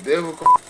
difficult.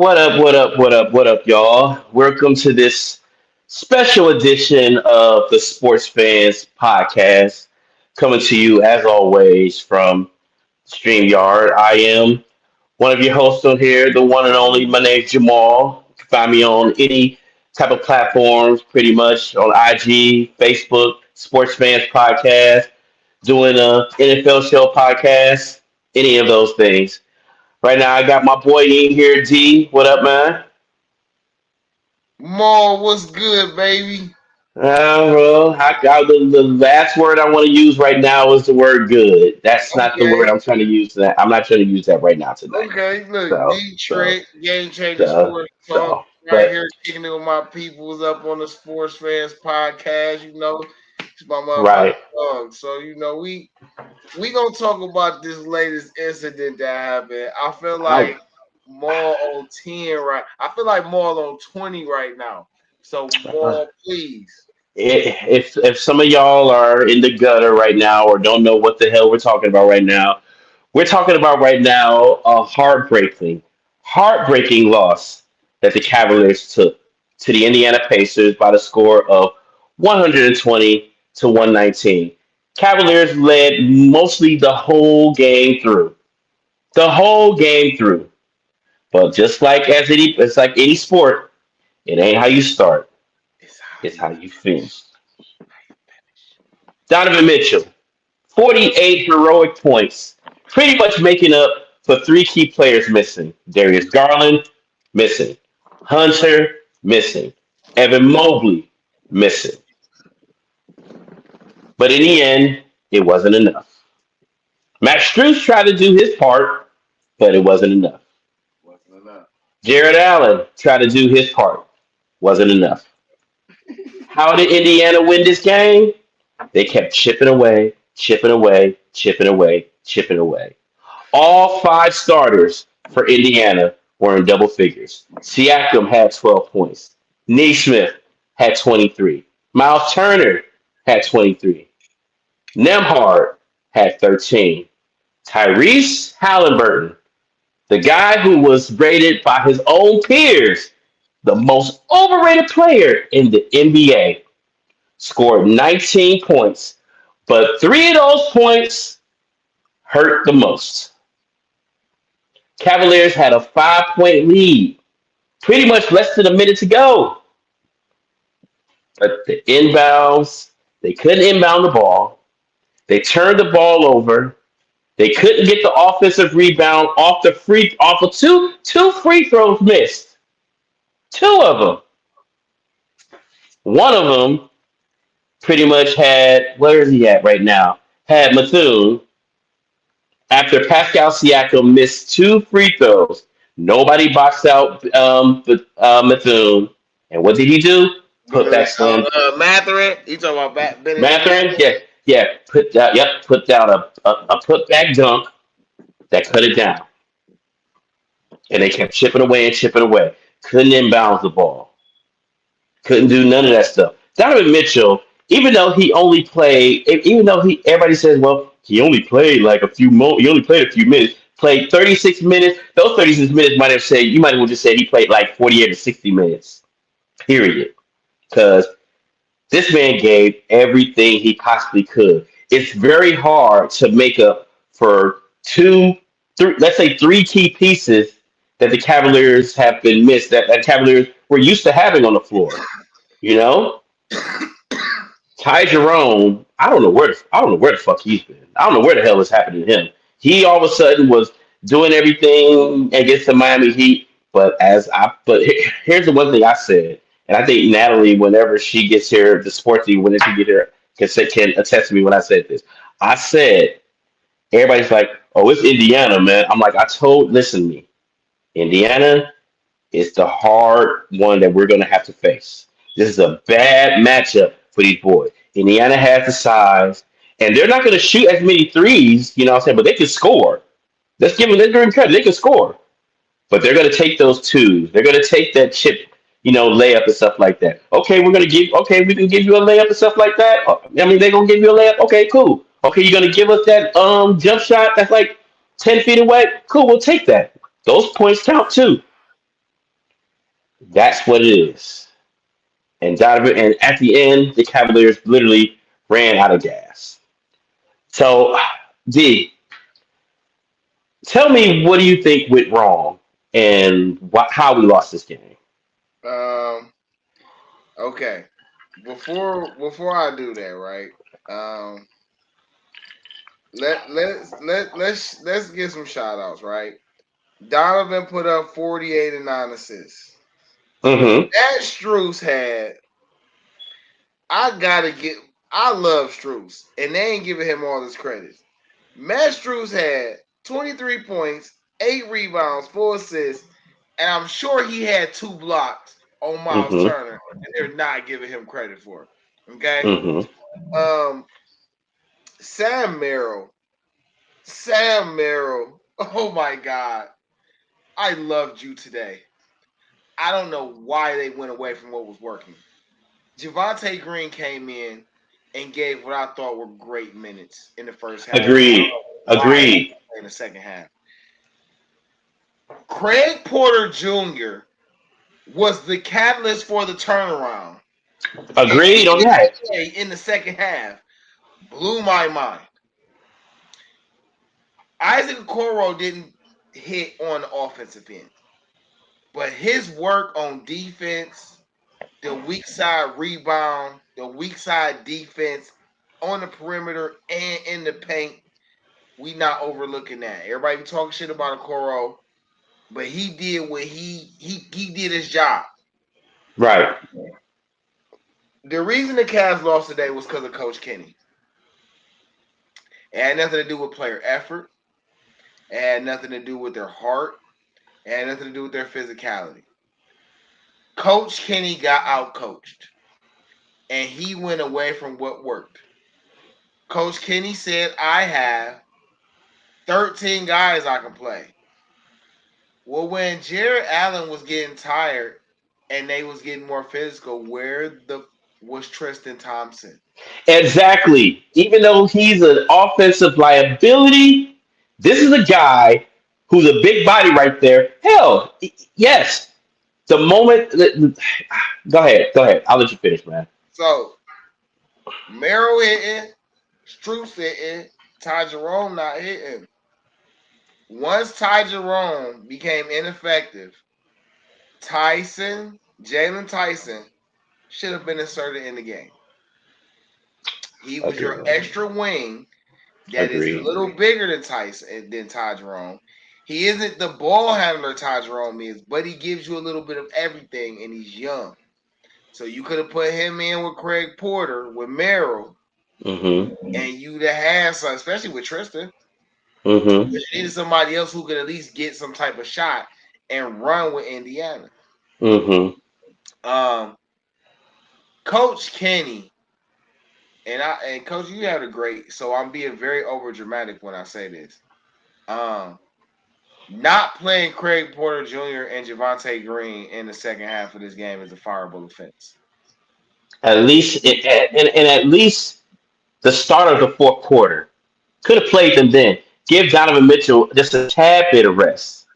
What up, what up, what up, what up, y'all? Welcome to this special edition of the Sports Fans Podcast, coming to you as always from StreamYard. I am one of your hosts on here, the one and only. My name's Jamal. You can find me on any type of platforms, pretty much on IG, Facebook, Sports Fans Podcast, doing a NFL show podcast, any of those things. Right now, I got my boy in here, D. What up, man? Maul, what's good, baby? Bro, the last word I want to use right now is the word good. That's not the word Okay, I'm trying to use. That I'm not trying to use that right now tonight. okay. Look, So, D so, Trick, Game Changer so, Sports Talk, so. right But here kicking it with my peoples up on the Sports Fans Podcast. It's my right, motherfucking dog. So we gonna talk about this latest incident that happened. I feel I like Maul on 10 right. I feel like Maul on 20 right now. So uh, Maul, please. if some of y'all are in the gutter right now or don't know what the hell we're talking about right now, we're talking about right now a heartbreaking loss that the Cavaliers took to the Indiana Pacers by the score of 120 to 119. Cavaliers led mostly the whole game through. The whole game through. But just like it's like any sport, it ain't how you start, It's how it's you how you finish. finish. How you finish. Donovan Mitchell, 48 heroic points, pretty much making up for three key players missing. Darius Garland, missing. Hunter, missing. Evan Mobley, missing. But in the end, it wasn't enough. Max Strus tried to do his part, but it wasn't enough. Wasn't enough. Jared Allen tried to do his part, wasn't enough. How did Indiana win this game? They kept chipping away, chipping away, chipping away, chipping away. All five starters for Indiana were in double figures. Siakam had 12 points. Neesmith had 23. Miles Turner had 23. Nemhard had 13. Tyrese Halliburton, the guy who was rated by his own peers the most overrated player in the NBA, scored 19 points, but three of those points hurt the most. Cavaliers had a 5 point lead, pretty much less than a minute to go. But the inbounds, they couldn't inbound the ball. They turned the ball over. They couldn't get the offensive rebound off of two free throws missed. Two of them. One of them pretty much had, where is he at right now? Had Mathune after Pascal Siakam missed two free throws. Nobody boxed out Mathune. And what did he do? Put back slam. Matherin, you talking about Bennett Mathurin, Mathurin? yeah, yeah, put down a putback dunk that cut it down. And they kept chipping away and chipping away. Couldn't inbound the ball. Couldn't do none of that stuff. Donovan Mitchell, even though everybody says, well, he only played like he only played a few minutes. Played 36 minutes. Those 36 minutes you might as well just say he played like 48 or 60 minutes. Period. Because this man gave everything he possibly could. It's very hard to make up for let's say three key pieces that the Cavaliers have been missed, that Cavaliers were used to having on the floor. You know, Ty Jerome, I don't know where the fuck he's been. I don't know where the hell is happening to him. He all of a sudden was doing everything against the Miami Heat, but here's the one thing I said, And I think Natalie, whenever she gets here, the sports league, whenever she get here, can attest to me when I said this. I said everybody's like, "Oh, it's Indiana, man." I'm like, listen to me, Indiana is the hard one that we're going to have to face. This is a bad matchup for these boys. Indiana has the size, and they're not going to shoot as many threes, you know what I'm saying, but they can score. Let's give them credit. They can score. But they're going to take those twos. They're going to take that chip, layup and stuff like that. Okay, we can give you a layup and stuff like that. I mean, they're going to give you a layup. Okay, cool. Okay, you're going to give us that jump shot that's like 10 feet away. Cool, we'll take that. Those points count too. That's what it is. And Donovan, and at the end, the Cavaliers literally ran out of gas. So, D, tell me, what do you think went wrong and how we lost this game? Um. Okay. Before I do that, right? Um. Let's get some shout outs, right? Donovan put up 48 and 9 assists. Mm-hmm. That Struess had. I gotta get. I love Struess, and they ain't giving him all his credit. Matt Struz had 23 points, 8 rebounds, 4 assists, and I'm sure he had 2 blocks on Miles Mm-hmm. Turner, and they're not giving him credit for it. Okay. Mm-hmm. Um, Sam Merrill. Sam Merrill. Oh my God. I loved you today. I don't know why they went away from what was working. Javante Green came in and gave what I thought were great minutes in the first half. And I don't Agreed. know why he Agreed. didn't play in the second half. Craig Porter Jr. was the catalyst for the turnaround. And Agreed on his that. play in the second half blew my mind. Isaac Okoro didn't hit on the offensive end, but his work on defense, the weak side rebound, the weak side defense on the perimeter and in the paint, we not overlooking that. Everybody be talking shit about Okoro, but he did what he did his job. Right. The reason the Cavs lost today was because of Coach Kenny. It had nothing to do with player effort. It had nothing to do with their heart. It had nothing to do with their physicality. Coach Kenny got out coached, and he went away from what worked. Coach Kenny said, "I have 13 guys I can play." Well, when Jared Allen was getting tired and they was getting more physical, where the was Tristan Thompson? Exactly. Even though he's an offensive liability, this is a guy who's a big body right there. Hell, yes. The moment. Go ahead. Go ahead. I'll let you finish, man. So Merrill hitting, Strus hitting, Ty Jerome not hitting. Once Ty Jerome became ineffective, Jalen Tyson, should have been inserted in the game. He was your Agreed. extra wing that is a Agreed. little bigger than Tyson than Ty Jerome. He isn't the ball handler Ty Jerome is, but he gives you a little bit of everything, and he's young. So you could have put him in with Craig Porter, with Merrill, Mm-hmm. and you'd have had some, especially with Tristan. Mm-hmm. You needed somebody else who could at least get some type of shot and run with Indiana. Mm-hmm. Um, Coach Kenny and Coach, you had a great. So I'm being very over dramatic when I say this. Um, Not playing Craig Porter Jr. and Javante Green in the second half of this game is a fireable offense. At least, and at least the start of the fourth quarter could have played them then. Give Donovan Mitchell just a tad bit of rest.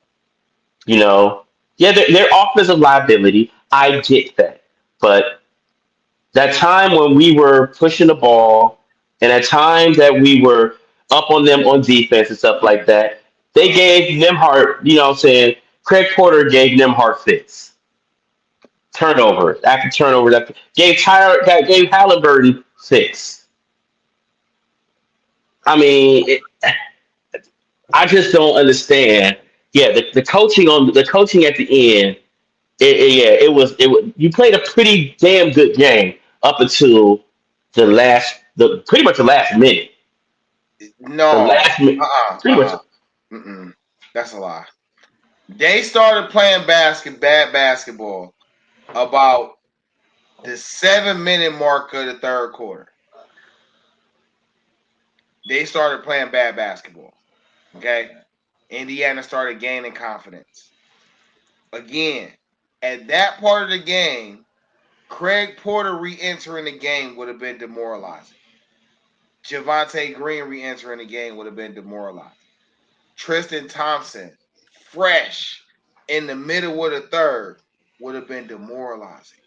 You know, yeah, they're offensive liability. I get that, but that time when we were pushing the ball, and at times that we were up on them on defense and stuff like that, they gave Nemhart. You know, what I'm saying Craig Porter gave Nemhart fits. Turnover after turnover. That gave Halliburton fits. I mean, I just don't understand. Yeah, the coaching at the end. it was. You played a pretty damn good game up until the pretty much the last minute. The No. last minute, pretty much. Mm-mm. That's a lie. They started playing bad basketball about the 7 minute mark of the third quarter. They started playing bad basketball. Okay. Indiana started gaining confidence. Again, at that part of the game, Craig Porter re-entering the game would have been demoralizing. Javante Green re-entering the game would have been demoralizing. Tristan Thompson, fresh in the middle of the third, would have been demoralizing.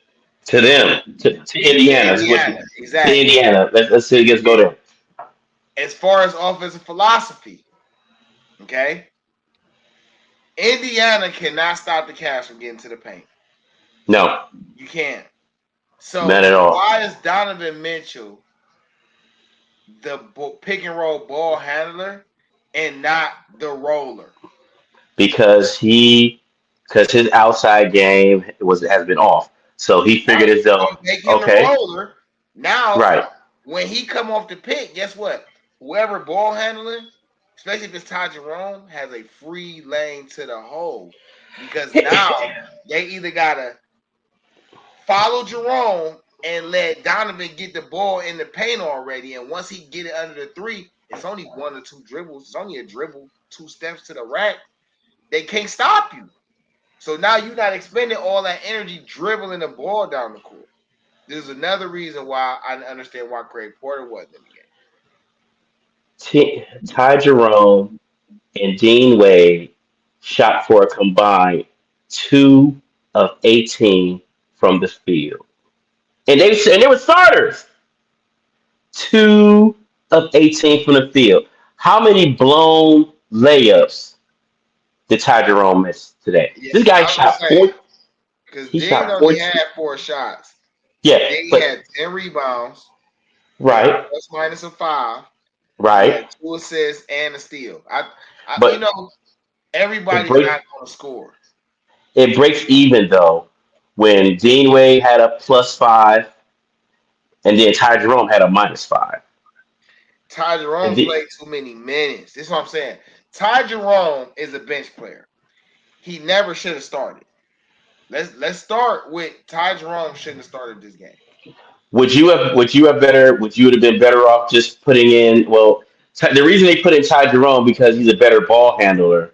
To them, to To Indiana, Indiana, to exactly. Indiana. Let's see, let's go there. As far as offensive philosophy, okay, Indiana cannot stop the Cavs from getting to the paint. No, You can't. not So at all. why is Donovan Mitchell the pick and roll ball handler and not the roller? Because because his outside game has been off. So he figured Right. as though, So make him the okay, roller. Now, right. when he come off the pick, guess what? Whoever ball handling, especially if it's Ty Jerome, has a free lane to the hole. Because now they either gotta follow Jerome and let Donovan get the ball in the paint already. And once he get it under the three, it's only one or two dribbles. It's only a dribble, 2 steps to the rack. They can't stop you. So now you're not expending all that energy dribbling the ball down the court. This is another reason why I understand why Craig Porter wasn't in the game. Ty Jerome and Dean Wade shot for a combined 2 of 18 from the field. And they were starters. 2 of 18 from the field. How many blown layups did Ty Jerome miss today? Yeah, This guy I'm just shot saying 4. because He Dean shot only 14. had 4 shots. Yeah, Then he but had 10 rebounds. He had a right, plus minus of 5. He right. had 2 assists and a steal. But it Everybody's breaks not going to score. it breaks even though when Dean Wade had a +5 and then Ty Jerome had a -5. Ty And Jerome the, played too many minutes. This is what I'm saying. Ty Jerome is a bench player. He never should have started. Let's start with Ty Jerome shouldn't have started this game. would you have been better off just putting in the reason they put in Ty Jerome because he's a better ball handler.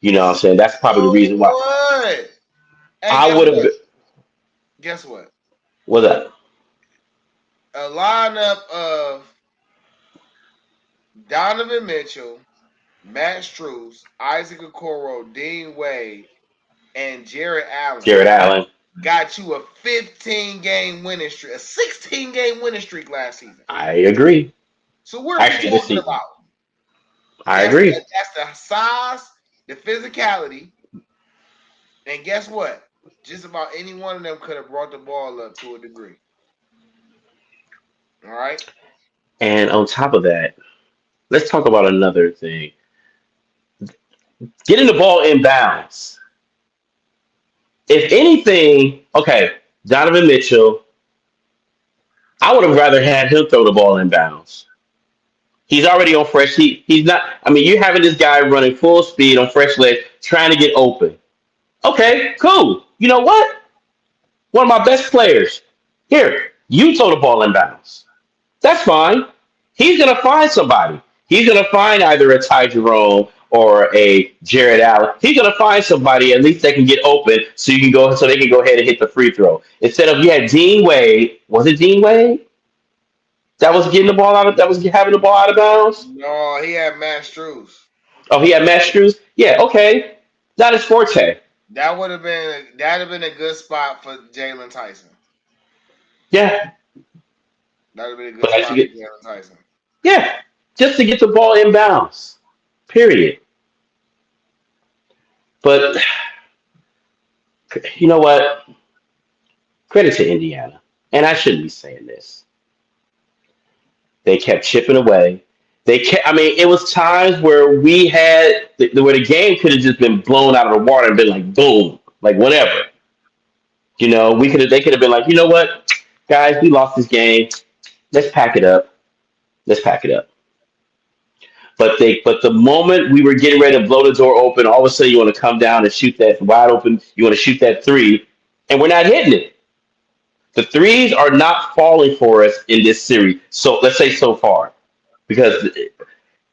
You know what I'm saying? That's probably the So reason why. what? Hey, I guess would have what? Guess what? was that A lineup of Donovan Mitchell, Matt Strus, Isaac Okoro, Dean Wade, and Jared Allen Jared Allen. got you a 15-game winning streak, a 16-game winning streak last season. I agree. So what are we Actually, this talking season. about? I agree. That's the size, the physicality, and guess what? Just about any one of them could have brought the ball up to a degree. All right. And on top of that, let's talk about another thing. Getting the ball in bounds. If anything, okay, Donovan Mitchell, I would have rather had him throw the ball in bounds. He's already on fresh. He's not. I mean, you're having this guy running full speed on fresh legs, trying to get open. Okay, cool. You know what? One of my best players. Here, you throw the ball in bounds. That's fine. He's gonna find somebody. He's gonna find either a Ty Jerome or a Jared Allen. He's gonna find somebody. At least they can get open, so they can go ahead and hit the free throw. Instead of you had Dean Wade. Was it Dean Wade that was getting the ball out of that was having the ball out of bounds? No, he had Matt Strus. Oh, he had Masters. Yeah, okay, not his forte. That'd have been a good spot for Jalen Tyson. Yeah, That'd have been a good but as spot you for get, Jalen Tyson. yeah, just to get the ball in bounds. Period. But you know what? Credit to Indiana, and I shouldn't be saying this. They kept chipping away. They kept. I mean, it was times where we had where the game could have just been blown out of the water and been like boom, like whatever. They could have been like, you know what, guys, we lost this game. Let's pack it up. Let's pack it up. But the moment we were getting ready to blow the door open, all of a sudden you want to come down and shoot that wide open. You want to shoot that three, and we're not hitting it. The threes are not falling for us in this series. So let's say so far, because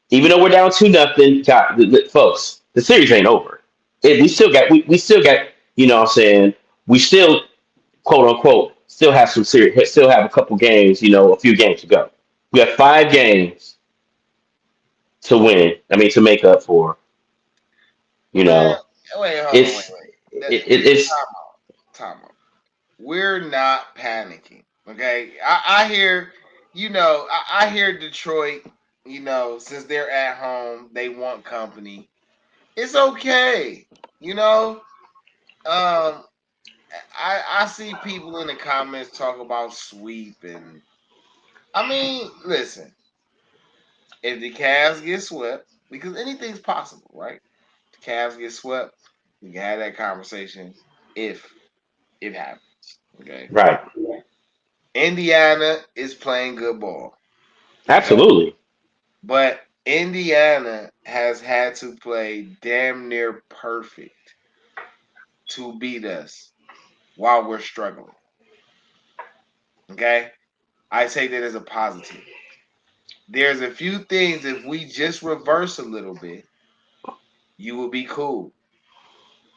even though we're down 2-0, folks, the series ain't over. We still got, what I'm saying, we still, quote unquote, still have some series, still have a couple games, a few games to go. We have 5 games to win. I mean, to make up for, you Man, know, wait, hold on, it's wait. it's Time out. We're not panicking. Okay. I hear, I hear Detroit, since they're at home, they want company. It's okay. You know, um, I see people in the comments talk about sweep, and I mean, listen, if the Cavs get swept, because anything's possible, right? The Cavs get swept, we can have that conversation if it happens. Okay. right. Indiana is playing good ball. Okay. Absolutely. But Indiana has had to play damn near perfect to beat us while we're struggling. Okay. I take that as a positive. There's a few things, if we just reverse a little bit, you will be cool.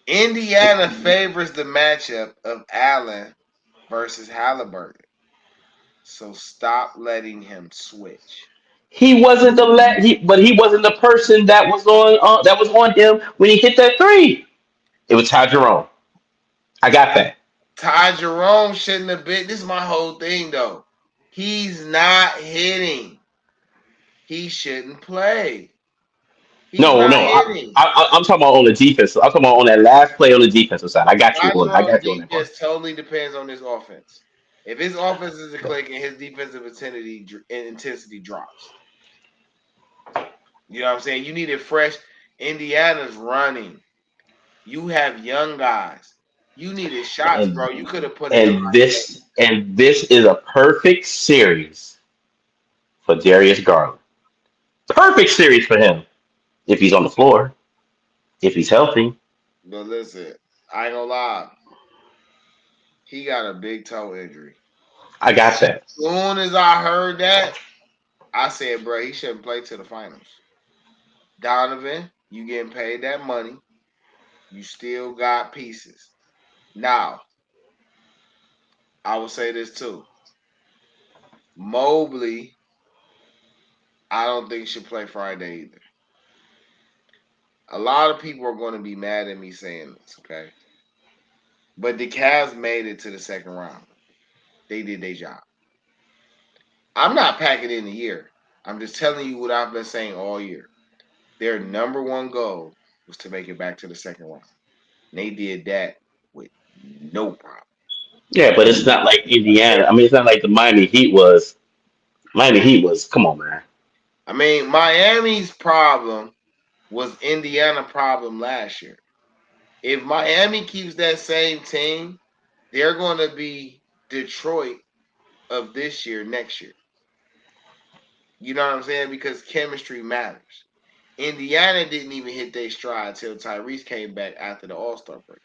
Indiana favors the matchup of Allen versus Halliburton. So stop letting him switch. He wasn't but he wasn't the person that was on him when he hit that three. It was Ty Jerome. I got that. Ty Jerome shouldn't have been. This is my whole thing, though. He's not hitting. He shouldn't play. He's No, not no, hitting. I'm talking about on the defense. I'm talking about on that last play on the defensive side. Ty I Jerome's got you on that part. defense totally depends on his offense. If his offense is clicking, his defensive intensity drops. You know what I'm saying? You need it fresh. Indiana's running. You have young guys. You needed shots, And bro. You could have put a and Devontae. this is a perfect series for Darius Garland. Perfect series for him if he's on the floor, if he's healthy. But listen, I ain't gonna lie. He got a big toe injury. I got that. Soon as I heard that, I said, bro, he shouldn't play to the finals. Donovan, you getting paid that money. You still got pieces. Now, I will say this too. Mobley, I don't think should play Friday either. A lot of people are going to be mad at me saying this, okay? But the Cavs made it to the second round. They did their job. I'm not packing in the year. I'm just telling you what I've been saying all year. Their number one goal was to make it back to the second round. And they did that with no problem. Yeah, but it's not like Indiana. I mean, it's not like the Miami Heat was. Miami Heat was. Come on, man. I mean, Miami's problem was Indiana problem last year. If Miami keeps that same team, they're going to be Detroit of this year, next year. You know what I'm saying? Because chemistry matters. Indiana didn't even hit their stride until Tyrese came back after the All Star break.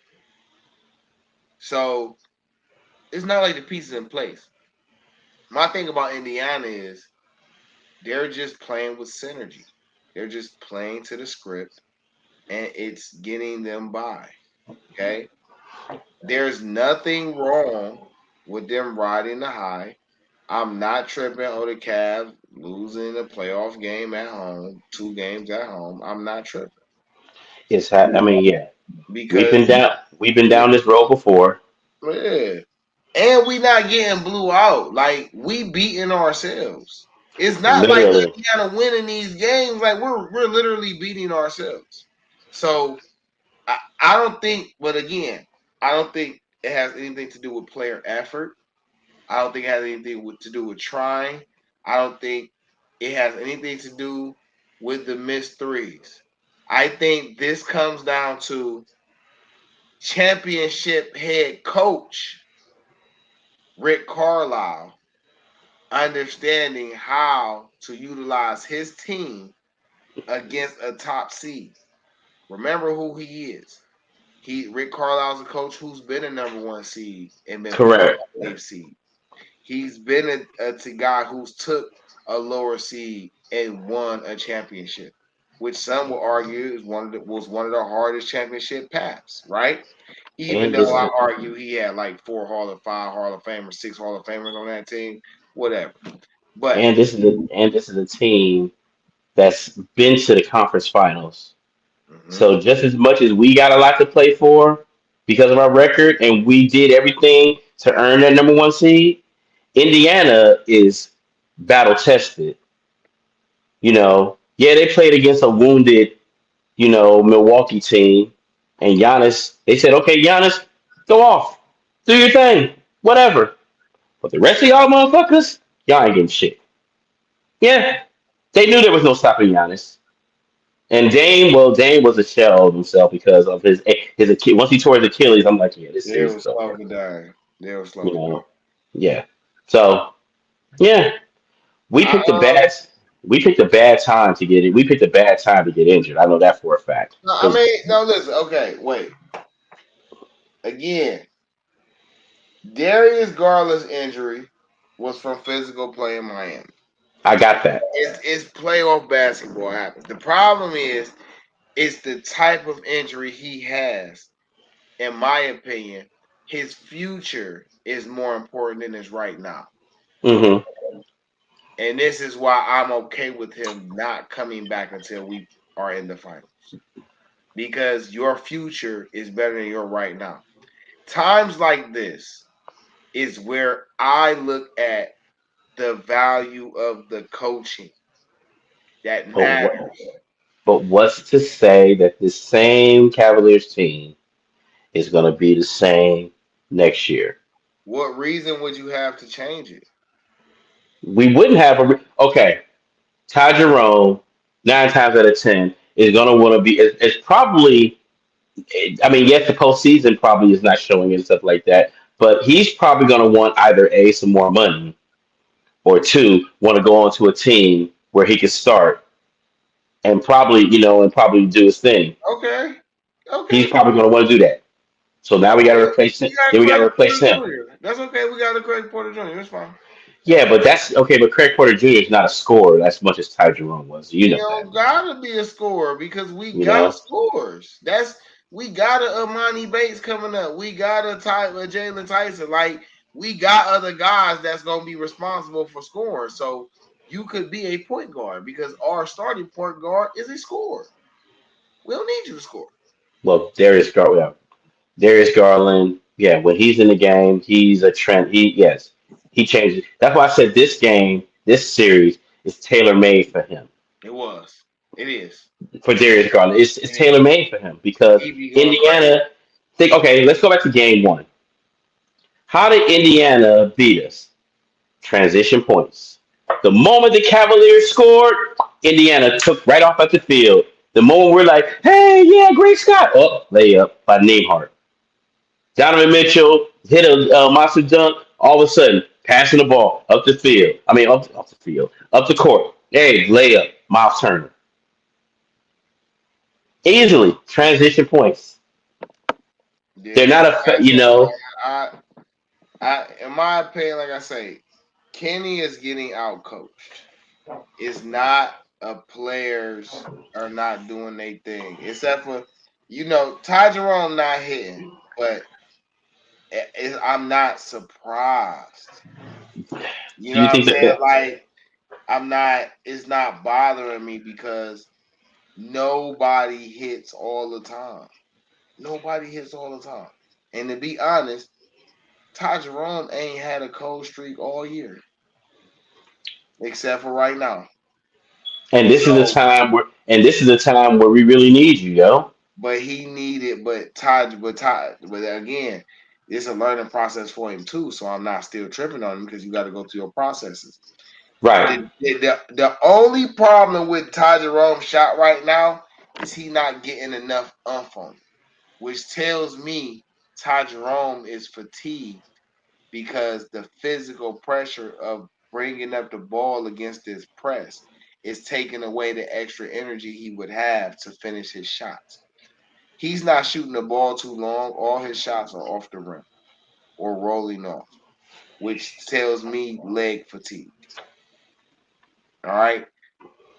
So it's not like the pieces in place. My thing about Indiana is they're just playing with synergy. They're just playing to the script and it's getting them by. Okay. There's nothing wrong with them riding the high. I'm not tripping on the Cavs losing a playoff game at home, 2 games at home. I'm not tripping I mean, yeah, because we've been yeah, down this road before. yeah. And we not getting blew out. Like we beating ourselves. It's not like Literally, Indiana winning these games. Like we're literally beating ourselves. So I don't think, but again, I don't think it has anything to do with player effort. I don't think it has anything to do with trying. I don't think it has anything to do with the missed threes. I think this comes down to championship head coach Rick Carlisle understanding how to utilize his team against a top seed. Remember who he is. Rick Carlisle's a coach who's been a number one seed and been put Correct. on the 8th seed. He's been a guy who's took a lower seed and won a championship, which some will argue was one of the hardest championship paths, right? Even And though this I is argue he had like 5 Hall of Famers, 6 Hall of Famers on that team, whatever. But and this is a team that's been to the conference finals. mhm, So just as much as we got a lot to play for because of our record, and we did everything to earn that number one seed, Indiana is battle tested. Yeah, they played against a wounded, Milwaukee team, and Giannis. They said, "Okay, Giannis, go off, do your thing, whatever." But the rest of y'all motherfuckers, y'all ain't getting shit. Yeah, they knew there was no stopping Giannis. And Dame was a shell of himself because of his Achilles. Once he tore his Achilles, I'm like, yeah, this they series were is slow over. to die. They were slow You to die. know, yeah. So yeah, we I, picked a bad we picked a bad time to get it. We picked a bad time to get injured. I know that for a fact. no, I Because mean, no, listen. Okay, wait. Again, Darius Garland's injury was from physical play in Miami. I got that. It's playoff basketball happens. The problem is, it's the type of injury he has. In my opinion, his future is more important than his right now. Hmm. And this is why I'm okay with him not coming back until we are in the finals. Because your future is better than your right now. Times like this is where I look at the value of the coaching that But what? matters. But what's to say that this same Cavaliers team is going to be the same next year? What reason would you have to change it? We wouldn't have okay. Ty Jerome, 9 times out of 10, is going to want to be. It's probably. I mean, yes, the postseason probably is not showing and stuff like that, but he's probably going to want either a some more money or two want to go onto a team where he can start and probably do his thing. Okay. He's Okay. probably going to want to do that. So now we got to Okay. replace him. We got Then we got to Craig replace Porter him. Jr. That's okay. We got Craig Porter Jr. That's fine. Yeah, but that's okay. But Craig Porter Jr. is not a scorer as much as Ty Jerome was. You He know that. don't gotta be a scorer because we You got know. scores. We got a Amani Bates coming up. We got a Jalen Tyson. Like we got other guys that's gonna be responsible for scoring. So you could be a point guard because our starting point guard is a scorer. We don't need you to score. Well, Darius Garland. Yeah, when he's in the game, he's a trend. He changes. That's why I said this series is tailor made for him. It was. It is. For Darius Garland, it's It tailor is. made for him because He be going crazy. Indiana. Think okay. Let's go back to game one. How did Indiana beat us? Transition points. The moment the Cavaliers scored, Indiana took right off at the field. The moment we're like, hey, yeah, great Scott. Oh, layup by Nembhard. Donovan Mitchell hit a monster dunk. All of a sudden, passing the ball up the field. I mean, up the field, up the court. Hey, layup, Miles Turner. Easily transition points. They're Yeah, not like I said, I, in my opinion, like I say, Kenny is getting out coached. It's not players are not doing their thing, except for Ty Jerome not hitting, but I'm not surprised. You Do know you what I'm think that? saying? Like I'm not. It's not bothering me because nobody hits all the time. Nobody hits all the time. And to be honest, Ty Jerome ain't had a cold streak all year, except for right now. And this is the So, time where we really need you, yo. but he needed, but again, it's a learning process for him too. So I'm not still tripping on him because you got to go through your processes. Right. The only problem with Ty Jerome's shot right now is he not getting enough umph on it. which tells me Ty Jerome is fatigued because the physical pressure of bringing up the ball against this press is taking away the extra energy he would have to finish his shots. He's not shooting the ball too long. All his shots are off the rim or rolling off, which tells me leg fatigue. All right.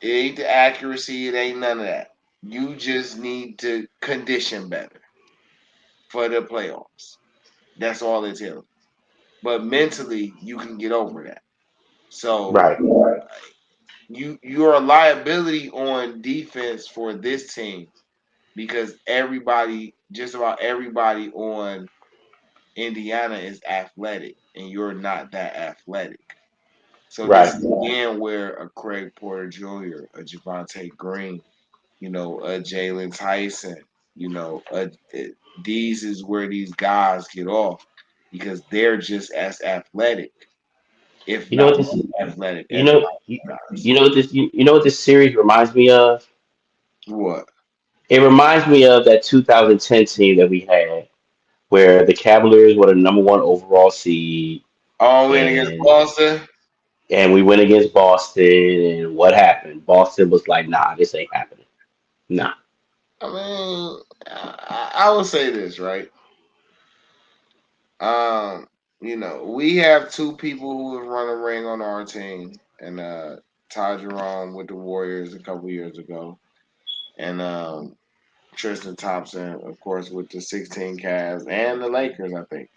It ain't the accuracy, it ain't none of that. You just need to condition better for the playoffs. That's all it tells. But mentally, you can get over that. So Right. you're a liability on defense for this team because everybody, just about everybody on Indiana is athletic, and you're not that athletic. So this Right. is again where a Craig Porter Jr., a Javante Green, a Jalen Tyson, these is where these guys get off because they're just as athletic, if You know what not this? more athletic You as a know. lot You, of guys. you know what this? You know what this series reminds me of? What? It reminds me of that 2010 team that we had, where the Cavaliers were the number one overall seed, Oh, win against and Boston. we went against Boston, and what happened? Boston was like, "Nah, this ain't happening. Nah." I mean, I will say this, right? Um, we have two people who have run a ring on our team, and Ty Jerome with the Warriors a couple years ago, and Tristan Thompson, of course, with the 16 Cavs and the Lakers, I think,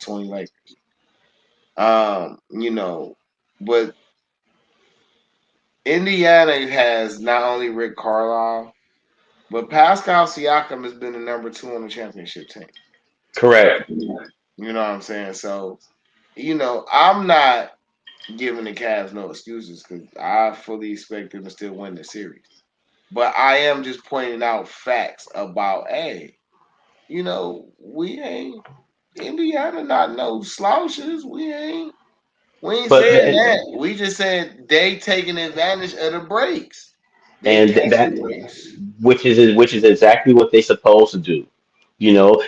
20 Lakers. But Indiana has not only Rick Carlisle, but Pascal Siakam has been the number two on the championship team. Correct. You know what I'm saying? So, I'm not giving the Cavs no excuses because I fully expect them to still win the series. But I am just pointing out facts about, hey, we ain't Indiana not no slouches. We ain't But saying and, that. We just said they taking advantage of the breaks. They and that catching breaks. which is exactly what they supposed to do.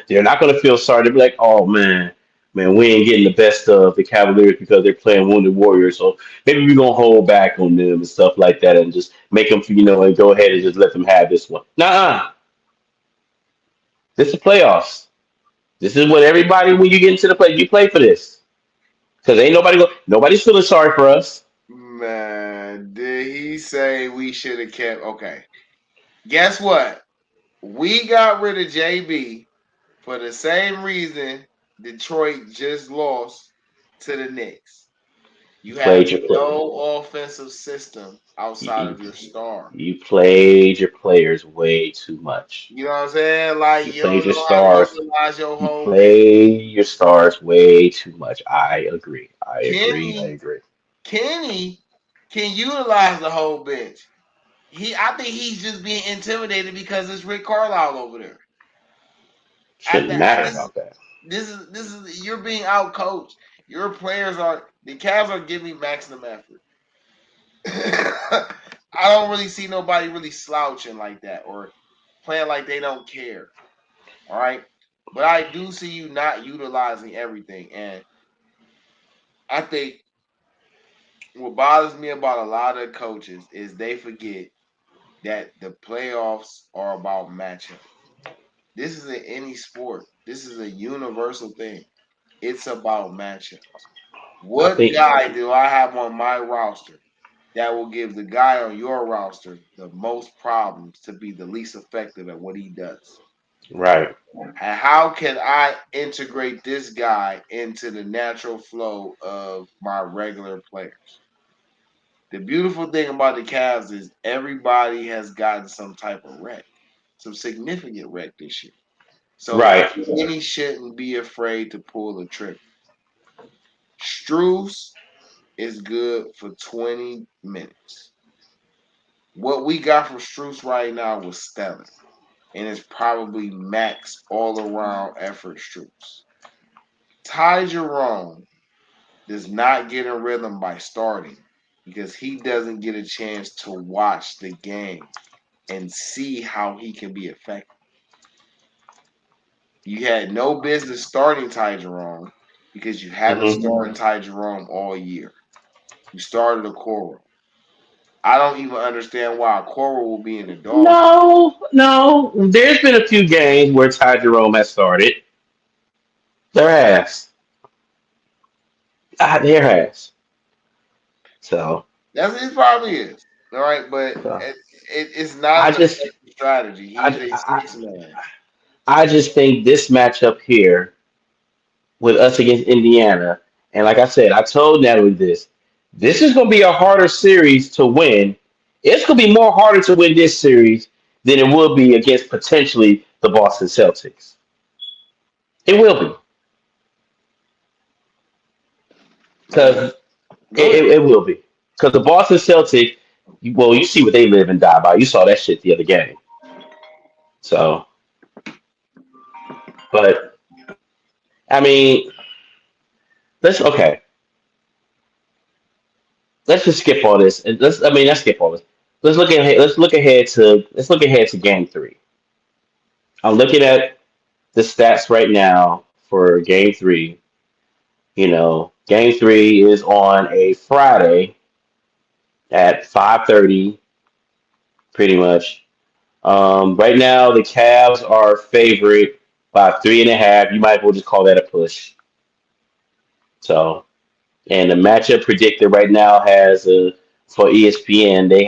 They're not going to feel sorry. They'll be like, "Oh man, we ain't getting the best of the Cavaliers because they're playing Wounded Warriors. So maybe we're gonna hold back on them and stuff like that, and just make them, and go ahead and just let them have this one." Nah, this is playoffs. This is what everybody, when you get into the play, you play for this because ain't nobody's feeling sorry for us. Man, did he say we should have kept? Okay, guess what? We got rid of JB for the same reason Detroit just lost to the Knicks. You You have played your play. no offensive system outside You, of your star. you played your players way too much. You know what I'm saying? Like You you played don't your know how to stars. utilize your You whole bench. play your stars way too much. I agree. I agree. I Kenny, agree. Kenny can utilize the whole bench. I think he's just being intimidated because it's Rick Carlisle over there. At Shouldn't the matter this about that. this is you're being out coached. Your players are the Cavs are giving maximum effort. I don't really see nobody really slouching like that or playing like they don't care. All right. But I do see you not utilizing everything. And I think what bothers me about a lot of coaches is they forget that the playoffs are about matchup. This is in any sport. This is a universal thing. It's about matchups. I What think guy do I have on my roster that will give the guy on your roster the most problems to be the least effective at what he does? right, And how can I integrate this guy into the natural flow of my regular players? The beautiful thing about the Cavs is everybody has gotten some type of wreck, some significant wreck this year. So right, Kenny shouldn't be afraid to pull the trigger. Struce is good for 20 minutes. What we got from Struce right now was stellar, and it's probably max all around effort Struce. Ty Jerome does not get in rhythm by starting because he doesn't get a chance to watch the game and see how he can be effective. You had no business starting Ty Jerome because you haven't Hmm. started Ty Jerome all year. You started a Coro. I don't even understand why a Coro will be in the dog. No, no. There's been a few games where Ty Jerome has started. There has. There has. So, That's it probably is. All right, but so it's not I an just, effective strategy. He's I, a I, six man. I just think this matchup here with us against Indiana, and like I said, I told Natalie this. This is going to be a harder series to win. It's going to be more harder to win this series than it will be against potentially the Boston Celtics. It will be Man, because go ahead. it will be because the Boston Celtics. Well, you see what they live and die by. You saw that shit the other game. So, but I mean, let's okay. Let's just skip all this and let's skip all this. Let's look ahead to game three. I'm looking at the stats right now for game three. Game three is on a Friday at 5:30, pretty much. Right now, the Cavs are favorite by 3.5. You might as well just call that a push. So, and the matchup predictor right now has for ESPN, they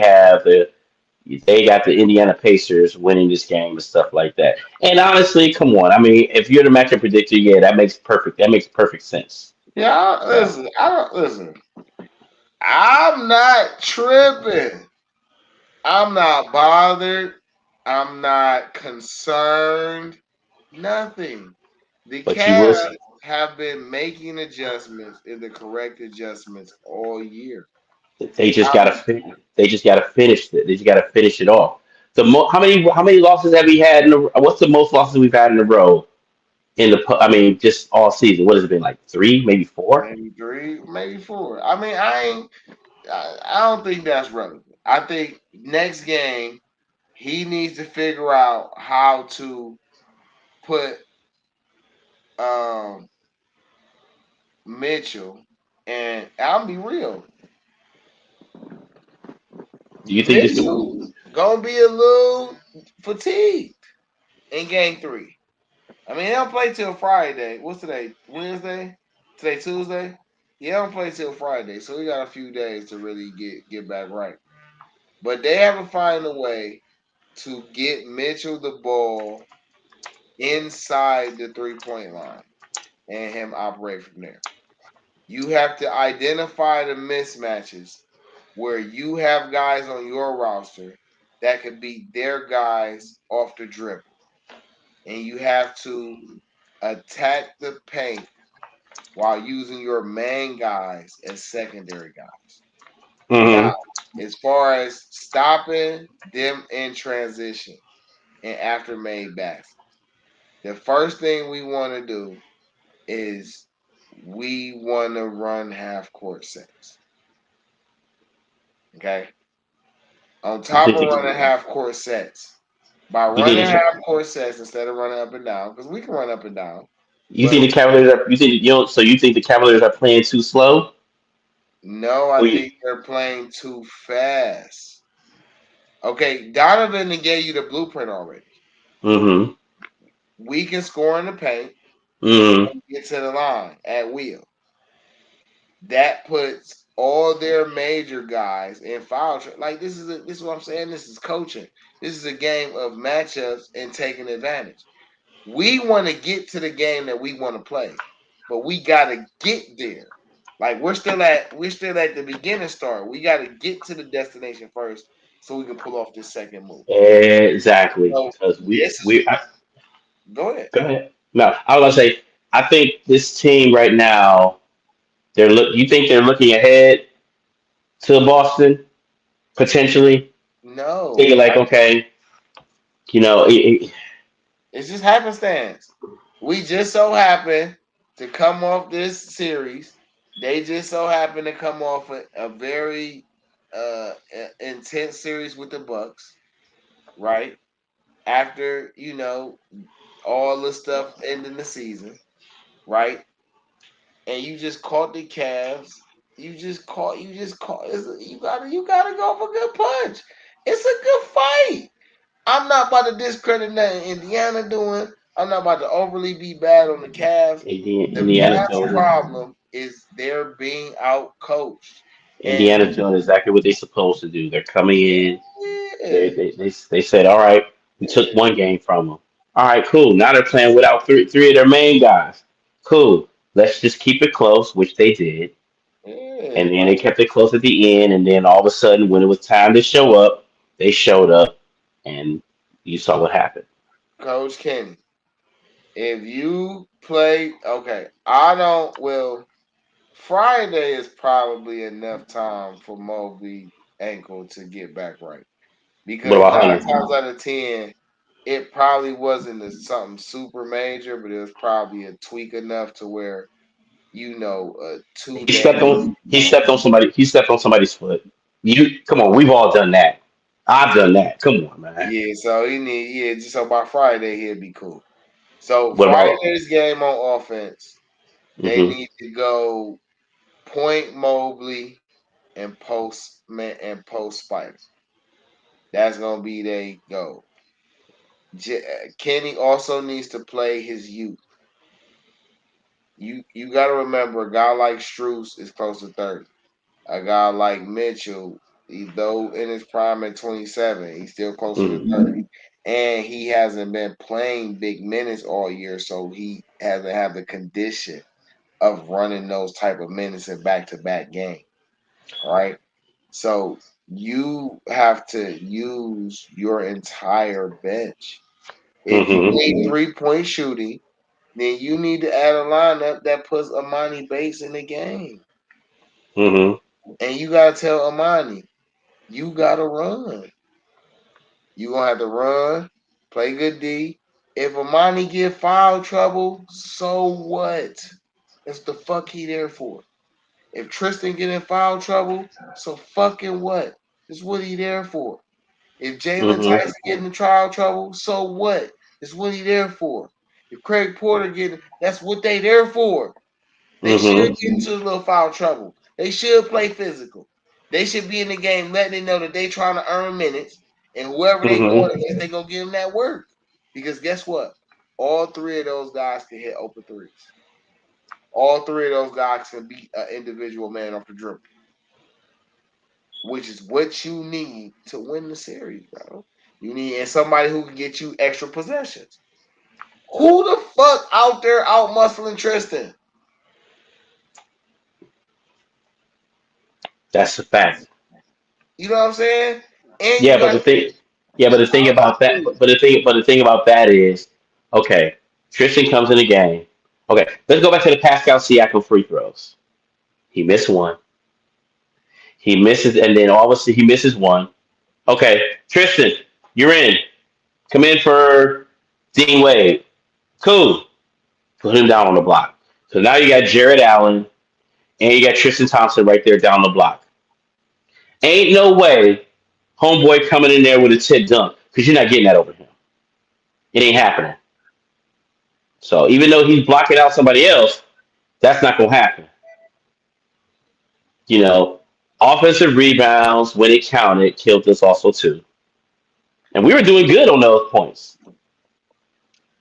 got the Indiana Pacers winning this game and stuff like that. And honestly, come on. I mean, if you're the matchup predictor, yeah, that makes perfect sense. Yeah, So, listen. I don't listen. I'm not tripping. I'm not bothered. I'm not concerned. Nothing. The but you will Cavs have been making adjustments and the correct adjustments all year. they just Um, gotta they just gotta finish it. They just gotta finish it off. How many losses have we had what's the most losses we've had in a row I mean, just all season? What has it been like three, maybe four? maybe three, maybe four. I mean, I don't think that's relevant. I think next game he needs to figure out how to put um Mitchell, and I'll be real. Do you think this could Mitchell gonna be a little fatigued in game three. I mean, they don't play till Friday. What's today? Wednesday? Today Tuesday? Yeah, they don't play till Friday, so we got a few days to really get back right. But they haven't find a way to get Mitchell the ball inside the 3 point line and him operate from there. You have to identify the mismatches where you have guys on your roster that could beat their guys off the dribble. And you have to attack the paint while using your main guys as secondary guys. Now, hmm as far as stopping them in transition and after made baskets, the first thing we want to do is we want to run half court sets. Okay. On You top think of the running half court sets, by you think running half court sets instead of running up and down, because we can run up and down, you but think the Cavaliers are you think the Cavaliers are playing too slow? no, I We think they're playing too fast. Okay, Donovan gave you the blueprint already. mm-hmm. We can score in the paint and Mm-hmm. get to the line at will. That puts all their major guys in foul. Like this is what I'm saying. This is coaching. This is a game of matchups and taking advantage. We want to get to the game that we want to play, but we got to get there. Like we're still at the beginning start. We got to get to the destination first so we can pull off this second move. Exactly. So Because this is go ahead. go ahead. No, I was gonna say I think this team right now you think they're looking ahead to Boston potentially thinking No, like okay, you know, it's just happenstance. We just so happen to come off this series. They just so happen to come off a very intense series with the Bucks, right? After all the stuff ending the season, right? And you just caught the Cavs. You gotta go for a good punch. It's a good fight. I'm not about to discredit nothing Indiana doing. I'm not about to overly be bad on the Cavs. The Indiana Cavs doing problem is they're being out coached. And Indiana doing exactly what they're supposed to do. They're coming in. yeah, They said, all right, we took yeah, one game from them. All right, cool. Now they're playing without three of their main guys. Cool. Let's just keep it close, which they did. yeah, And then they like kept it close at the end. And then all of a sudden, when it was time to show up, they showed up, and you saw what happened. Coach Kenny. If you play, okay, I don't. Well, Friday is probably enough time for Mobley ankle to get back right What because about 9 Hunter? times out of 10, it probably wasn't something super major, but it was probably a tweak enough to where a two He stepped day. on. He stepped on somebody. He stepped on somebody's foot. You come on. We've all done that. I've done that. Come on, man. Yeah, so just so by Friday he'll be cool. So What about? Friday's game on offense, they Hmm. need to go point Mobley and post Spider. That's gonna be they go. Kenny also needs to play his youth. You got to remember a guy like Struess is close to 30. A guy like Mitchell, though in his prime at 27, he's still closer to Hmm. 30. And he hasn't been playing big minutes all year, so he hasn't had the condition of running those type of minutes in back to back games. Right? So you have to use your entire bench. If you Hmm. need 3-point shooting, then you need to add a lineup that puts Amani Bates in the game. Hmm. And you gotta tell Amani, you gotta run. You gonna have to run, play good D. If Amani get foul trouble, so what? That's the fuck he there for. If Tristan get in foul trouble, so fucking what? That's what he there for. If Jalen Hmm. Tyson get in trial trouble, so what? That's what he there for. If Craig Porter that's what they there for. They should Hmm. get into a little foul trouble. They should play physical. They should be in the game letting them know that they trying to earn minutes, and whoever they Hmm. going against, they gonna give them that work. Because guess what? All three of those guys can hit open threes. All three of those guys can beat an individual man off the dribble, which is what you need to win the series, bro. You need and somebody who can get you extra possessions. Who the fuck out there out muscling Tristan? That's a fact. You know what I'm saying? And you Yeah, but got the thing, yeah, but the thing about that, Dude, but the thing about that is, okay, Tristan comes in the game. Okay, let's go back to the Pascal Siakam free throws. He missed one. He misses, and then all of a sudden he misses one. Okay, Tristan, you're in. Come in for Dean Wade. Cool. Put him down on the block. So now you got Jared Allen and you got Tristan Thompson right there down the block. Ain't no way homeboy coming in there with a tip dunk because you're not getting that over him. It ain't happening. So even though he's blocking out somebody else, that's not gonna happen. You know, offensive rebounds when it counted killed us also too, and we were doing good on those points.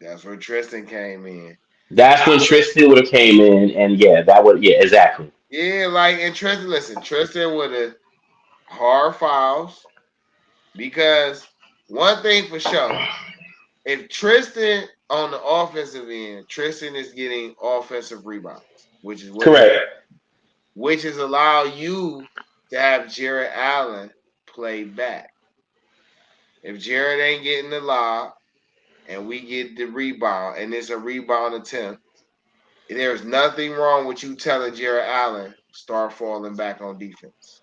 that's where Tristan came in. That's when Tristan would have came in, and yeah, that would yeah exactly. Yeah, like and Tristan, listen, Tristan with a hard fouls because one thing for sure, if Tristan on the offensive end, Tristan is getting offensive rebounds, which is what he, Correct. which is allow you to have Jared Allen play back. If Jared ain't getting the lob and we get the rebound and it's a rebound attempt, there's nothing wrong with you telling Jared Allen start falling back on defense